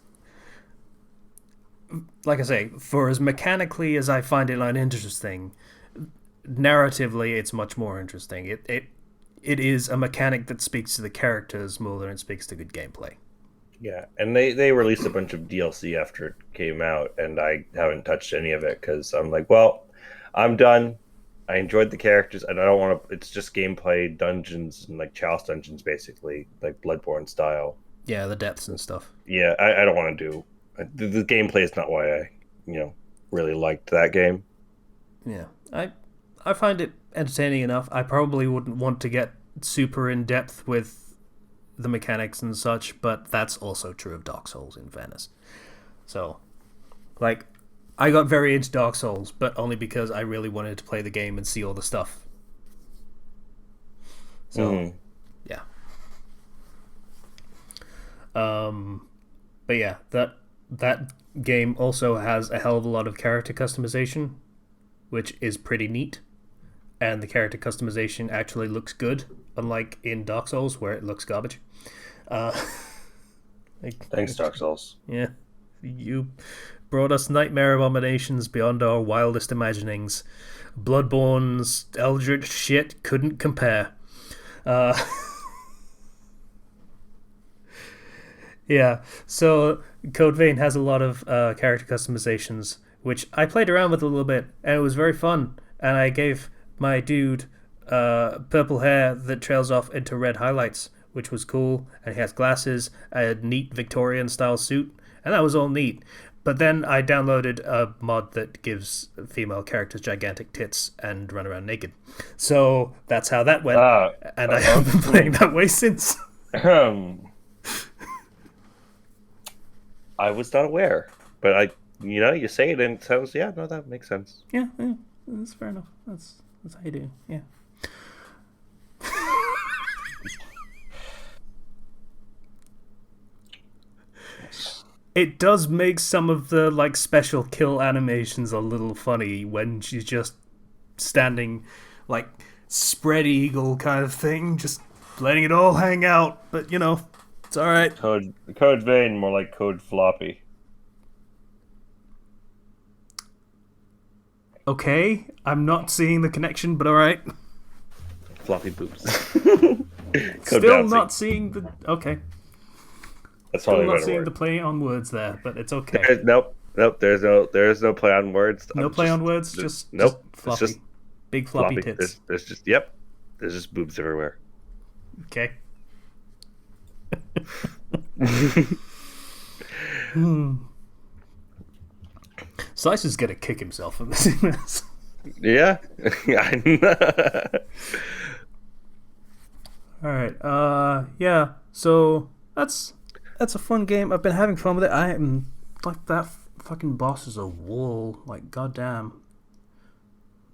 like I say, for as mechanically as I find it uninteresting, narratively it's much more interesting. It is a mechanic that speaks to the characters more than it speaks to good gameplay. Yeah, and they released a bunch of DLC after it came out, and I haven't touched any of it because I'm like, well, I'm done. I enjoyed the characters, and I don't want to. It's just gameplay, dungeons, and like Chalice dungeons, basically, like Bloodborne style. Yeah, the depths and stuff. Yeah, I don't want to do. The gameplay is not why I, really liked that game. Yeah, I find it entertaining enough. I probably wouldn't want to get super in depth with the mechanics and such, but that's also true of Dark Souls, in fairness. So, like, I got very into Dark Souls, but only because I really wanted to play the game and see all the stuff. So, yeah. But yeah, that game also has a hell of a lot of character customization, which is pretty neat. And the character customization actually looks good, unlike in Dark Souls where it looks garbage. Thanks, Dark Souls. Yeah, you brought us nightmare abominations beyond our wildest imaginings. Bloodborne's eldritch shit couldn't compare. Yeah, so Code Vein has a lot of character customizations, which I played around with a little bit, and it was very fun. And I gave my dude purple hair that trails off into red highlights, which was cool, and he has glasses, a neat Victorian style suit, and that was all neat. But then I downloaded a mod that gives female characters gigantic tits and run around naked. So that's how that went, and I have been playing that way since. I was not aware, but you say it and it sounds, yeah, no, that makes sense. Yeah, that's fair enough. That's how you do, yeah. It does make some of the special kill animations a little funny when she's just standing spread eagle kind of thing, just letting it all hang out. But it's all right. Code Vein, more like Code Floppy. Okay, I'm not seeing the connection, but all right. Floppy boobs. Still not seeing the. Okay. That's Still probably not seeing the play on words there, but it's okay. Nope. There's no play on words. No play on words. Just nope. Just floppy. It's just big floppy tits. There's just There's just boobs everywhere. Okay. Slice is gonna kick himself in this. Yeah. All right. Yeah. So that's a fun game. I've been having fun with it. I am like that fucking boss is a wall. Like goddamn,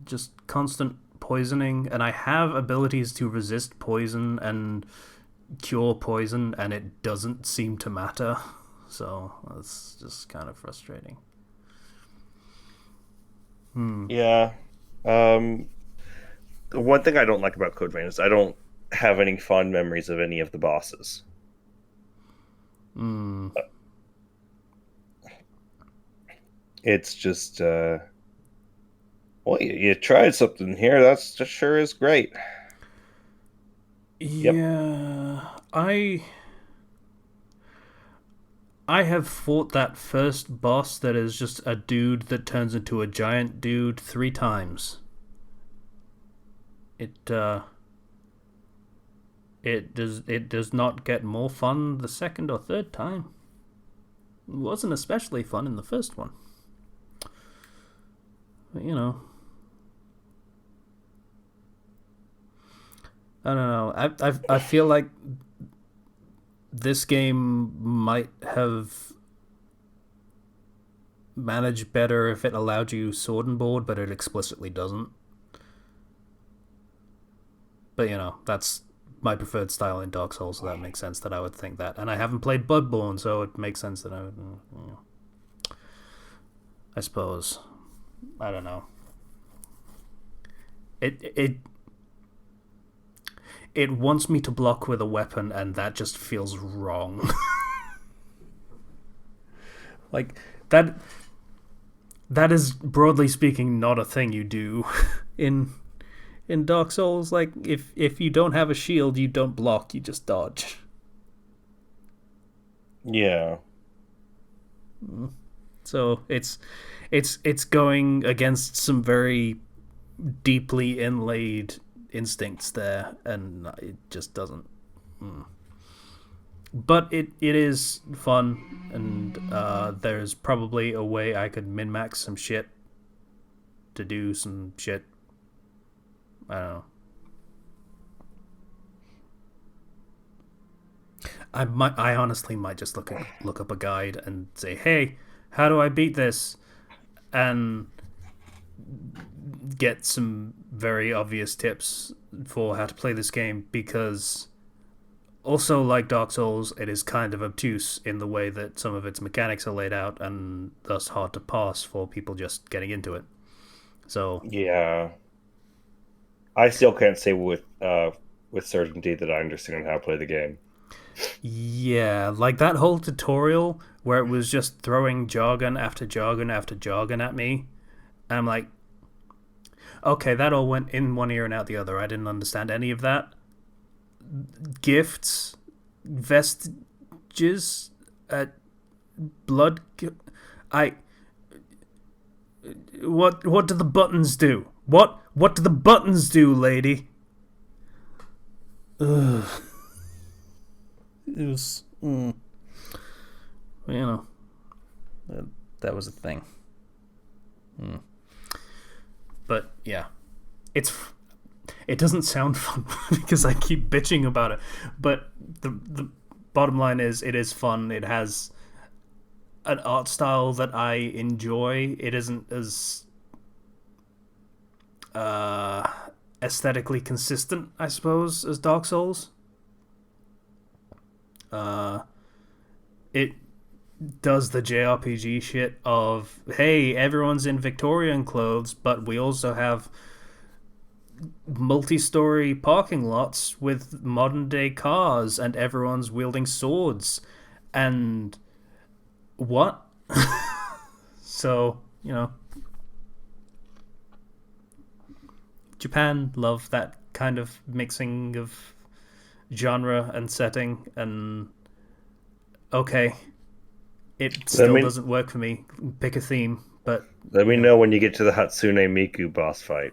just constant poisoning, and I have abilities to resist poison and cure poison, and it doesn't seem to matter. So that's just kind of frustrating. Hmm. Yeah. Um, the one thing I don't like about Code Vein is I don't have any fond memories of any of the bosses. Hmm. It's just, well, you tried something here. That's just sure is great. Yep. Yeah. I have fought that first boss that is just a dude that turns into a giant dude 3 times. It it does not get more fun the second or third time. It wasn't especially fun in the first one. But, you know, I don't know. I feel like this game might have managed better if it allowed you sword and board, but it explicitly doesn't. But you know, that's my preferred style in Dark Souls, so that makes sense that I would think that. And I haven't played Bloodborne, so it makes sense that I would. You know, I suppose. I don't know. It it wants me to block with a weapon, and that just feels wrong. Like that. That is broadly speaking not a thing you do in Dark Souls. Like if you don't have a shield, you don't block. You just dodge. Yeah. So it's going against some very deeply inlaid instincts there, and it just doesn't. But it is fun, and there's probably a way I could min max some shit to do some shit. I don't know. I honestly might just look up a guide and say, hey, how do I beat this? And get some very obvious tips for how to play this game, because also, like Dark Souls, it is kind of obtuse in the way that some of its mechanics are laid out, and thus hard to pass for people just getting into it. So Yeah. I still can't say with certainty that I understand how to play the game. yeah, like that whole tutorial where it was just throwing jargon after jargon after jargon at me, and I'm like, okay, that all went in one ear and out the other. I didn't understand any of that. Gifts, vestiges, blood. I what do the buttons do? What do the buttons do, lady? Ugh. It was, you know, that was a thing. But yeah, it's it doesn't sound fun because I keep bitching about it. But the bottom line is, it is fun. It has an art style that I enjoy. It isn't as uh, aesthetically consistent, I suppose, as Dark Souls. Uh, it does the JRPG shit of, hey, everyone's in Victorian clothes, but we also have multi-story parking lots with modern day cars, and everyone's wielding swords, and what? So, you know, Japan love that kind of mixing of genre and setting, and okay, it Let still me doesn't work for me. Pick a theme, but let me you know. know when you get to the Hatsune Miku boss fight.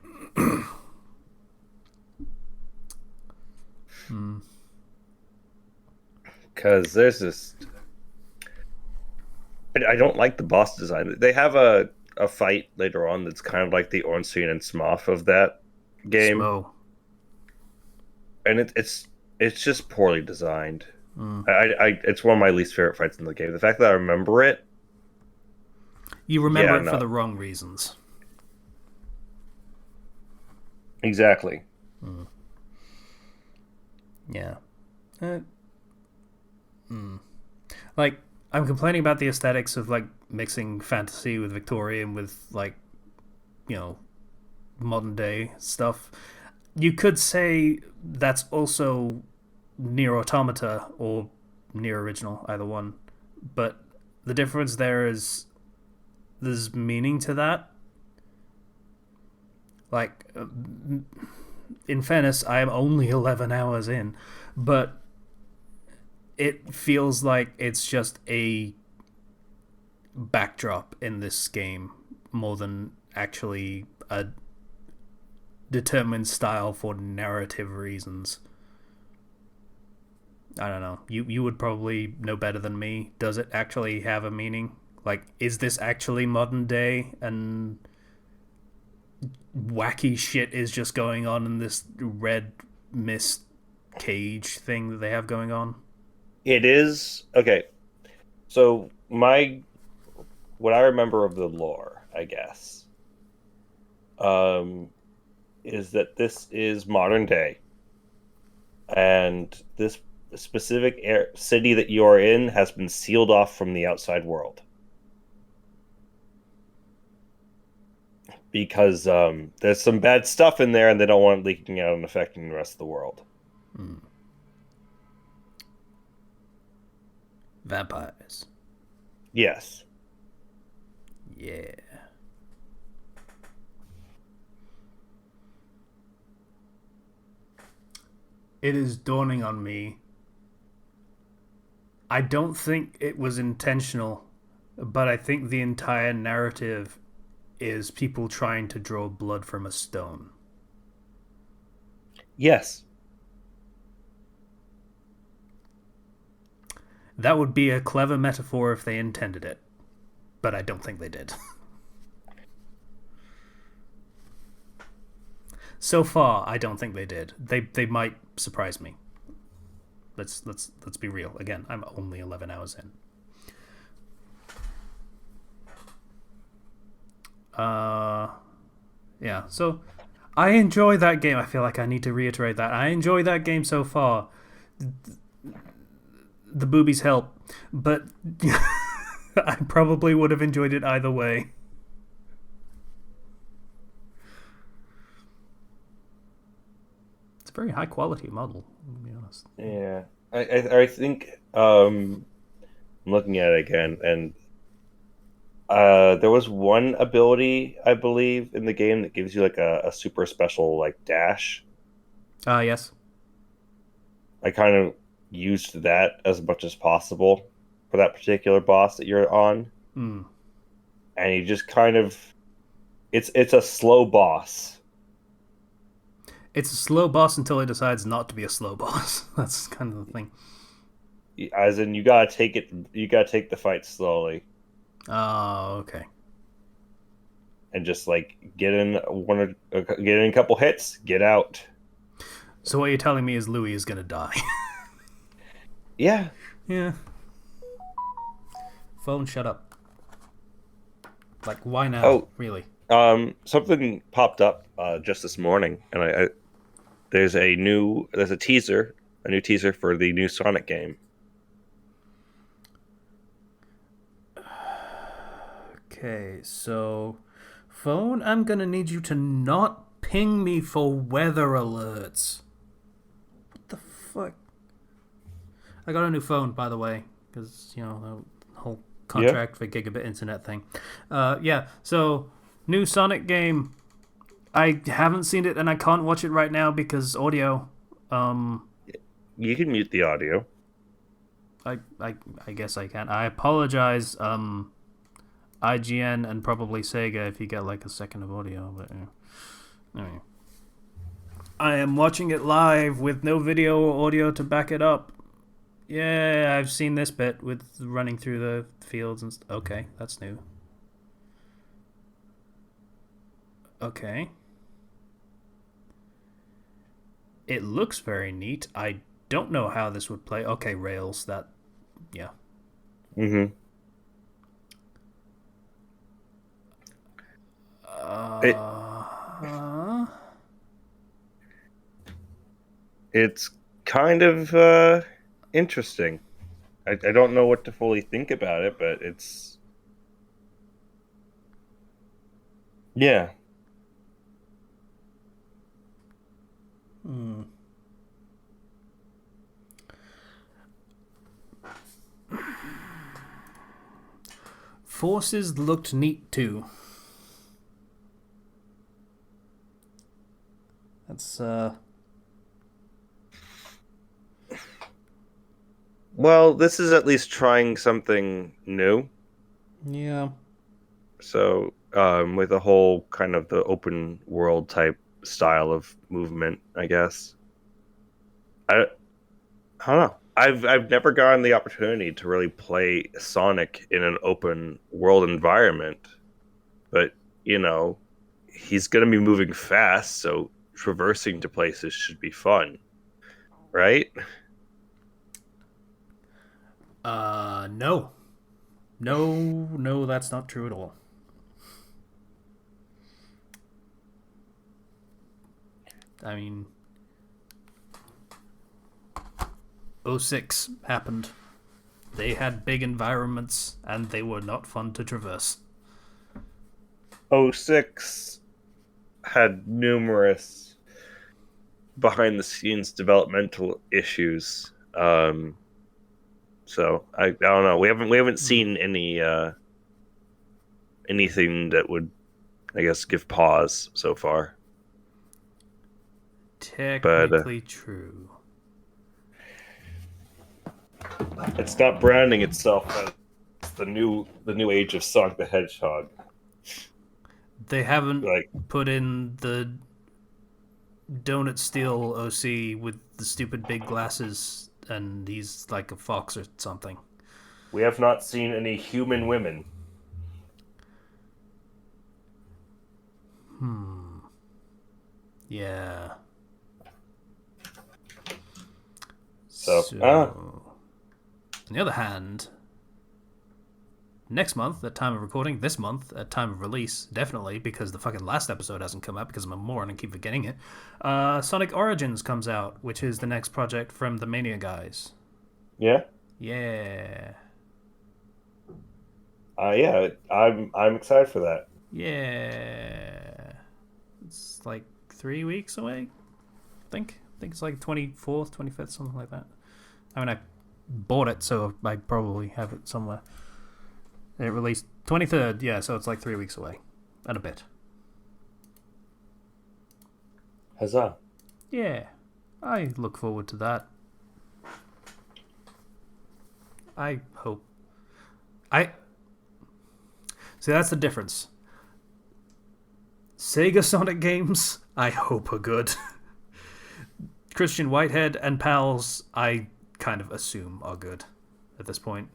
Because there's this, I don't like the boss design. They have a a fight later on that's kind of like the Ornstein and Smough of that game, Smo. and it's just poorly designed. Mm. It's one of my least favorite fights in the game. The fact that I remember it, You remember yeah, it for no, the wrong reasons. exactly. Mm. Yeah. Uh, like, I'm complaining about the aesthetics of, like, mixing fantasy with Victorian with, like, you know, modern day stuff. You could say that's also Near Automata or Near Original, either one. But the difference there is there's meaning to that. Like, in fairness, I am only 11 hours in, but it feels like it's just a backdrop in this game more than actually a determined style for narrative reasons. I don't know. You would probably know better than me. Does it actually have a meaning? Like, is this actually modern day and wacky shit is just going on in this red mist cage thing that they have going on? It is okay. So my what I remember of the lore, I guess, um, is that this is modern day, and this specific city that you are in has been sealed off from the outside world because there's some bad stuff in there, and they don't want it leaking out and affecting the rest of the world. Hmm. Vampires. Yes. Yeah. It is dawning on me. I don't think it was intentional, but I think the entire narrative is people trying to draw blood from a stone. Yes. That would be a clever metaphor if they intended it, but I don't think they did. So far, I don't think they did. They might surprise me. Let's be real. Again, I'm only 11 hours in. Yeah. So I enjoy that game. I feel like I need to reiterate that. I enjoy that game so far. The boobies help, but I probably would have enjoyed it either way. It's a very high quality model, to be honest. Yeah. I think I'm looking at it again, and there was one ability I believe in the game that gives you like a super special like dash. Yes. I kind of used that as much as possible for that particular boss that you're on, Mm. and you just kind of it's a slow boss. It's a slow boss until it decides not to be a slow boss. That's kind of the thing. As in, you gotta take the fight slowly Oh, okay. and just like get in a couple hits, get out. So what you're telling me is Louis is gonna die. Yeah. Yeah. Phone, shut up. Like, why now? Oh, Really? something popped up just this morning, and there's a new teaser for the new Sonic game. Okay, so phone, I'm gonna need you to not ping me for weather alerts. What the fuck? I got a new phone, by the way, because the whole Yeah. contract for gigabit internet thing. Yeah. So new Sonic game. I haven't seen it and I can't watch it right now because audio. Um, You can mute the audio. I guess I can. I apologize. IGN and probably Sega if you get like a second of audio, but anyway. I am watching it live with no video or audio to back it up. Yeah, I've seen this bit with running through the fields and okay, that's new. Okay. It looks very neat. I don't know how this would play. Okay, Rails. That, yeah. Mm-hmm. It Uh, it's kind of interesting. I don't know what to fully think about it, but it's yeah. hmm. Forces looked neat too. That's Well, this is at least trying something new. yeah. So, with a whole kind of the open world type style of movement, I guess. I don't know. I've never gotten the opportunity to really play Sonic in an open world environment, but you know, he's going to be moving fast, so traversing to places should be fun, right? No. No, that's not true at all. I mean, '06 happened. They had big environments, and they were not fun to traverse. '06 had numerous behind the scenes developmental issues. So I don't know. We haven't Hmm. seen anything that would, I guess, give pause so far. But Technically true. it's not branding itself as the new age of Sonic the Hedgehog. They haven't Like put in the donut steel OC with the stupid big glasses, and he's like a fox or something. we have not seen any human women. Yeah. So So, on the other hand, next month at time of recording, this month at time of release, definitely because the fucking last episode hasn't come out because I'm a moron and keep forgetting it. Sonic Origins comes out, which is the next project from the Mania guys. yeah, Yeah, yeah. I'm excited for that. yeah. It's like 3 weeks away. I think it's like 24th, 25th, something like that. I mean, I bought it, so I probably have it somewhere. It released 23rd, yeah, so it's like 3 weeks away. And a bit. Huzzah! Yeah, I look forward to that. I hope. I See, that's the difference. Sega Sonic games, I hope are good. Christian Whitehead and pals, I kind of assume are good at this point.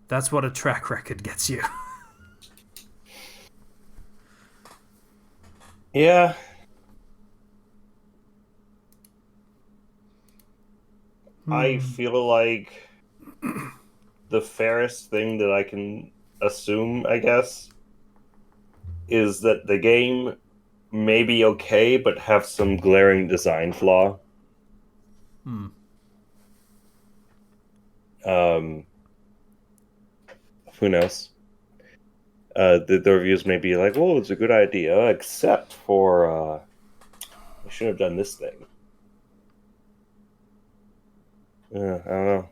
That's what a track record gets you. Yeah, I Hmm. feel like the fairest thing that I can assume, I guess, is that the game may be okay, but have some glaring design flaw. Hmm. Um, who knows? The reviews may be like, "Well, it's a good idea, except for I should have done this thing." I don't know.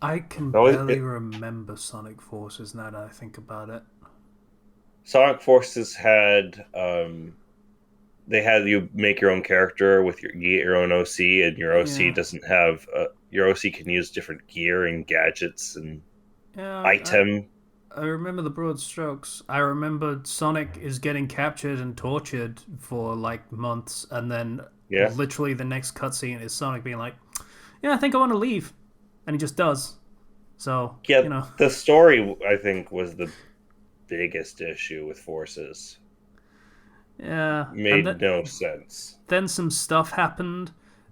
I can No, barely remember Sonic Forces now that I think about it. Sonic Forces had they had you make your own character with you get your own OC, and your OC Yeah. doesn't have your OC can use different gear and gadgets and Yeah, item. I remember the broad strokes. I remember Sonic is getting captured and tortured for like months, and then Yeah, literally the next cutscene is Sonic being like, "Yeah, I think I want to leave," and he just does. So yeah. you know, The story I think was the biggest issue with Forces. Yeah, and Made no sense. then some stuff happened.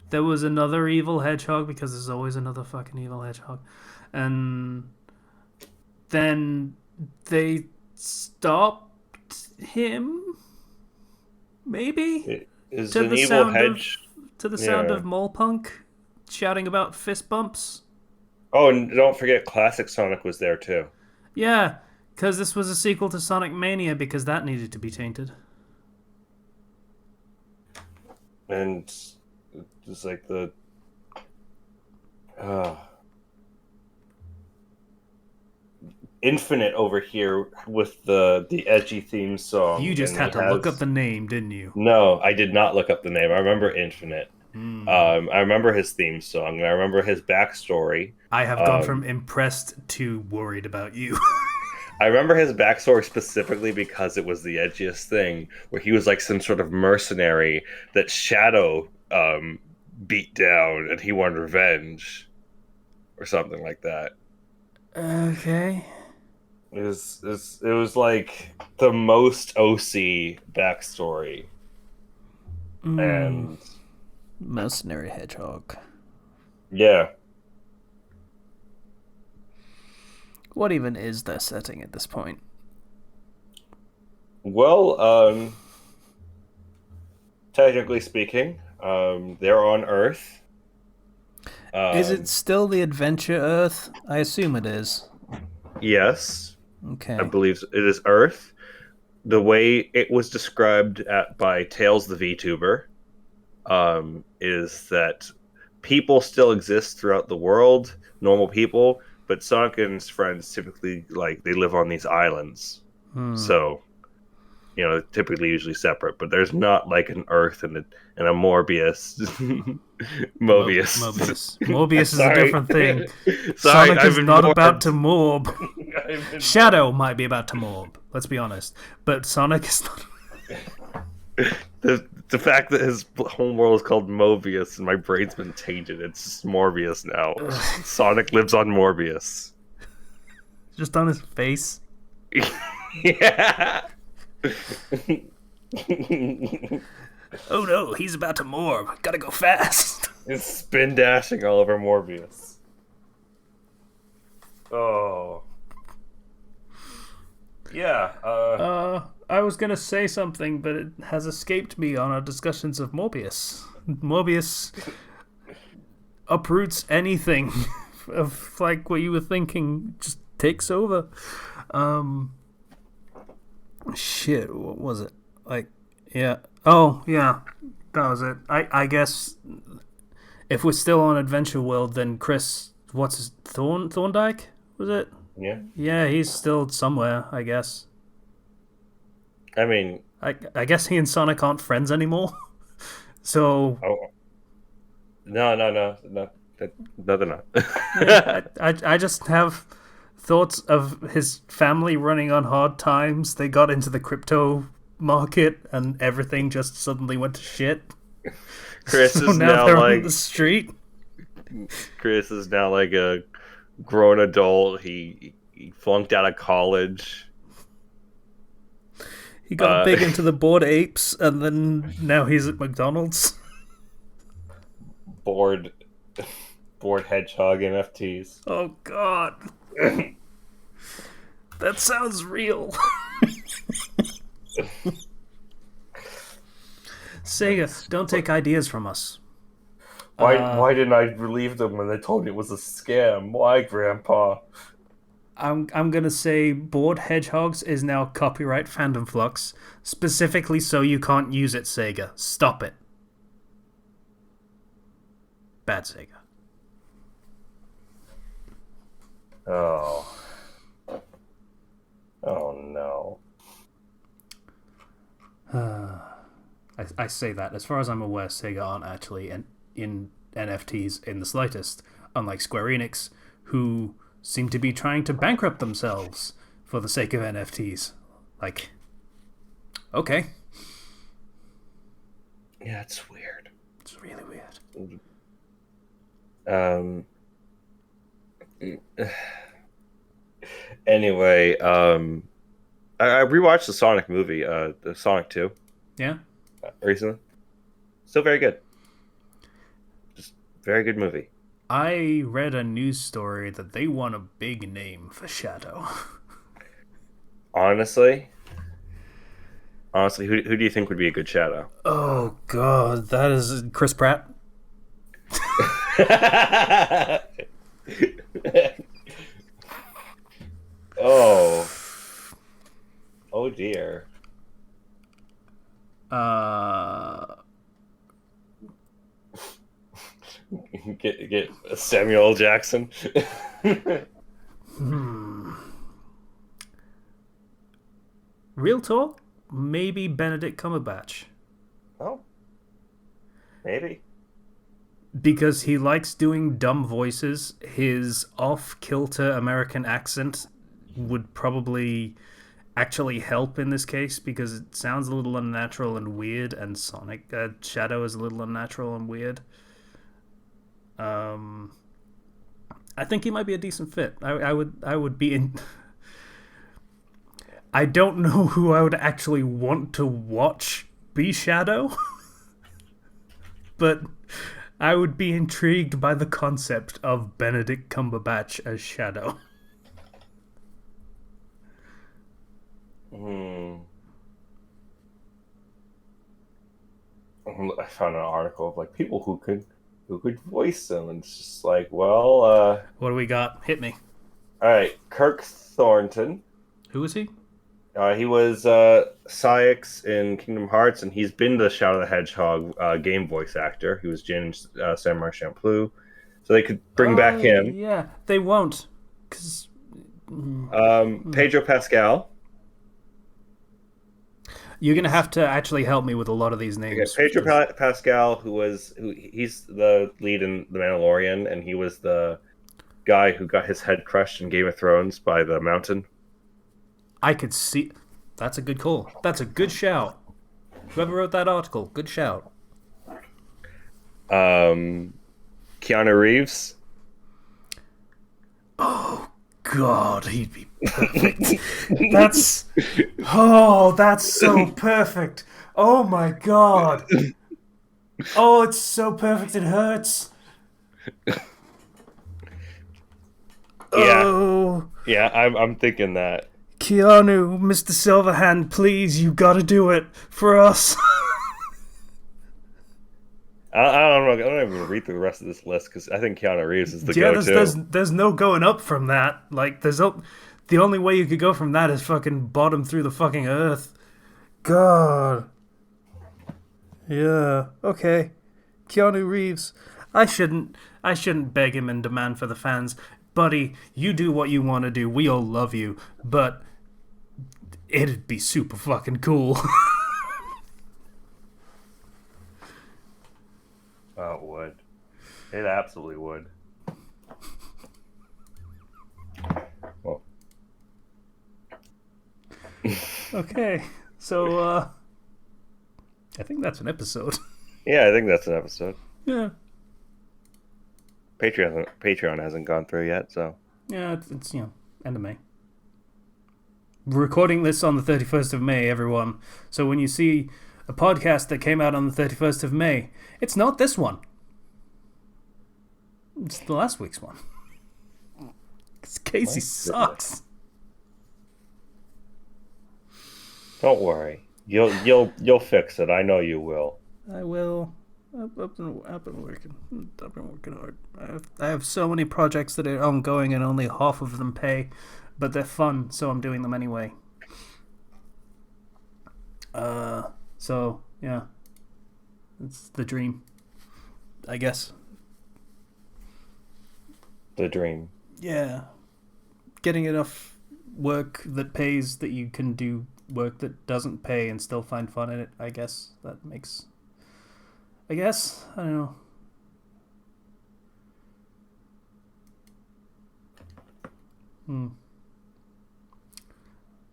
There was another evil hedgehog because there's always another fucking evil hedgehog, and then they stopped him. Maybe It is to an the evil sound hedge. of Molpunk shouting about fist bumps. Oh, and don't forget, classic Sonic was there too. Yeah, because this was a sequel to Sonic Mania because that needed to be tainted. And it's like the uh, Infinite over here with the edgy theme You song, just and he had to look up has the name, didn't you? no. I did not look up the name. I remember Infinite. I remember his theme song, and I remember his backstory. I have gone from Um, impressed to worried about you. I remember his backstory specifically because it was the edgiest thing, where he was like some sort of mercenary that Shadow beat down, and he wanted revenge or something like that. Okay. It was like the most OC backstory, and Mercenary hedgehog. yeah. What even is their setting at this point? Well, technically speaking, they're on Earth. Is it Um, still the Adventure Earth? I assume it is. yes, I Okay. believe it is Earth. The way it was described by Tails the VTuber is that people still exist throughout the world, normal people, but Sonic and his friends typically like they live on these islands. So typically usually separate, but there's not like an Earth and a Morbius. Mobius. Mobius. Mobius is a Sorry. different thing. Sorry, Sonic I've is been not about to morbed. morb. I've been Shadow might be about to morb, let's be honest. But Sonic is not. the fact that his home world is called Mobius and my brain's been tainted. It's just Morbius now. Sonic lives on Morbius. Just on his face. Yeah. Oh no, he's about to morb. Gotta go fast. It's spin dashing all over Morbius. Oh. Yeah. I was gonna say something, but it has escaped me on our discussions of Morbius. Morbius uproots anything of like what you were thinking, just takes over. Shit, what was it? Like, yeah. Oh, yeah. That was it. I guess if we're still on Adventure World, then Chris, what's his Thorndike? Was it? Yeah. Yeah, he's still somewhere. I guess. I mean, I guess he and Sonic aren't friends anymore. So oh, no, they're not. yeah, I just have thoughts of his family running on hard times. They got into the crypto market, and everything just suddenly went to shit. Chris So is now now they're like on the street. Chris is now like a grown adult. He flunked out of college. He got big into the Bored Apes, and then now he's at McDonald's. bored bored hedgehog NFTs. Oh God, that sounds real. Sega, don't take ideas from us. Why didn't I believe them when they told me it was a scam? Why, Grandpa? I'm gonna say Bored Hedgehogs is now copyright Fandom Flux, specifically so you can't use it, Sega. Stop it. Bad Sega. Oh. Oh no. I say that. As far as I'm aware, Sega aren't actually in NFTs in the slightest, unlike Square Enix, who seem to be trying to bankrupt themselves for the sake of NFTs. Like, okay. Yeah, it's weird. It's really weird. Anyway, I rewatched the Sonic movie, the Sonic 2, Yeah. recently. Still very good. Just very good movie. I read a news story that they want a big name for Shadow. Honestly, honestly, who do you think would be a good Shadow? Oh God, that is Chris Pratt. Oh, oh dear. Uh, Get Samuel L. Jackson. real talk, maybe Benedict Cumberbatch. Oh, maybe. Because he likes doing dumb voices. His off-kilter American accent would probably actually help in this case because it sounds a little unnatural and weird, and Sonic Shadow is a little unnatural and weird. I think he might be a decent fit. I would be in. I don't know who I would actually want to watch be Shadow, but I would be intrigued by the concept of Benedict Cumberbatch as Shadow. Hmm. I found an article of like people who could voice them, and it's just like, well, What do we got? Hit me. all right, Kirk Thornton. Who is he? He was Syx in Kingdom Hearts, and he's been the Shadow the Hedgehog game voice actor. He was Jin Samurai Champloo, so they could bring back him. Yeah, they won't, because Pedro Pascal. you're gonna have to actually help me with a lot of these names. Pedro Pascal, he's the lead in The Mandalorian, and he was the guy who got his head crushed in Game of Thrones by the mountain. I could see. That's a good call. That's a good shout. Whoever wrote that article, good shout. Keanu Reeves. Oh God, he'd be perfect. that's so perfect. Oh my God. Oh, it's so perfect. It hurts. Yeah, Oh, yeah, I'm thinking that. Keanu, Mr. Silverhand, please, you gotta do it for us. I don't know. I don't even read through the rest of this list because I think Keanu Reeves is the Yeah, go-to. there's no going up from that. Like, the only way you could go from that is fucking bottom through the fucking earth. God. Yeah. Okay. Keanu Reeves. I shouldn't beg him and demand for the fans, buddy. You do what you want to do. We all love you, but it'd be super fucking cool. Oh, it would. It absolutely would. Well. Okay. So I think that's an episode. Yeah, I think that's an episode. Yeah. Patreon hasn't gone through yet, so Yeah, it's end of May. We're recording this on the 31st of May, everyone. So when you see a podcast that came out on the 31st of May, it's not this one. It's the last week's one. 'Cause Casey sucks. don't worry. You'll fix it. I know you will. I will. I've been working. I've been working hard. I have so many projects that are ongoing, and only half of them pay, but they're fun, so I'm doing them anyway. So yeah, it's the dream, I guess. The dream. Yeah, getting enough work that pays that you can do work that doesn't pay and still find fun in it. I guess that makes. I guess I don't know.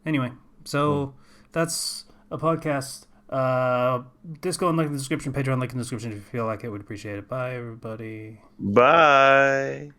Anyway, so that's a podcast. Disco and link in the description, Patreon link in the description if you feel like it. Would appreciate it. Bye, everybody. Bye.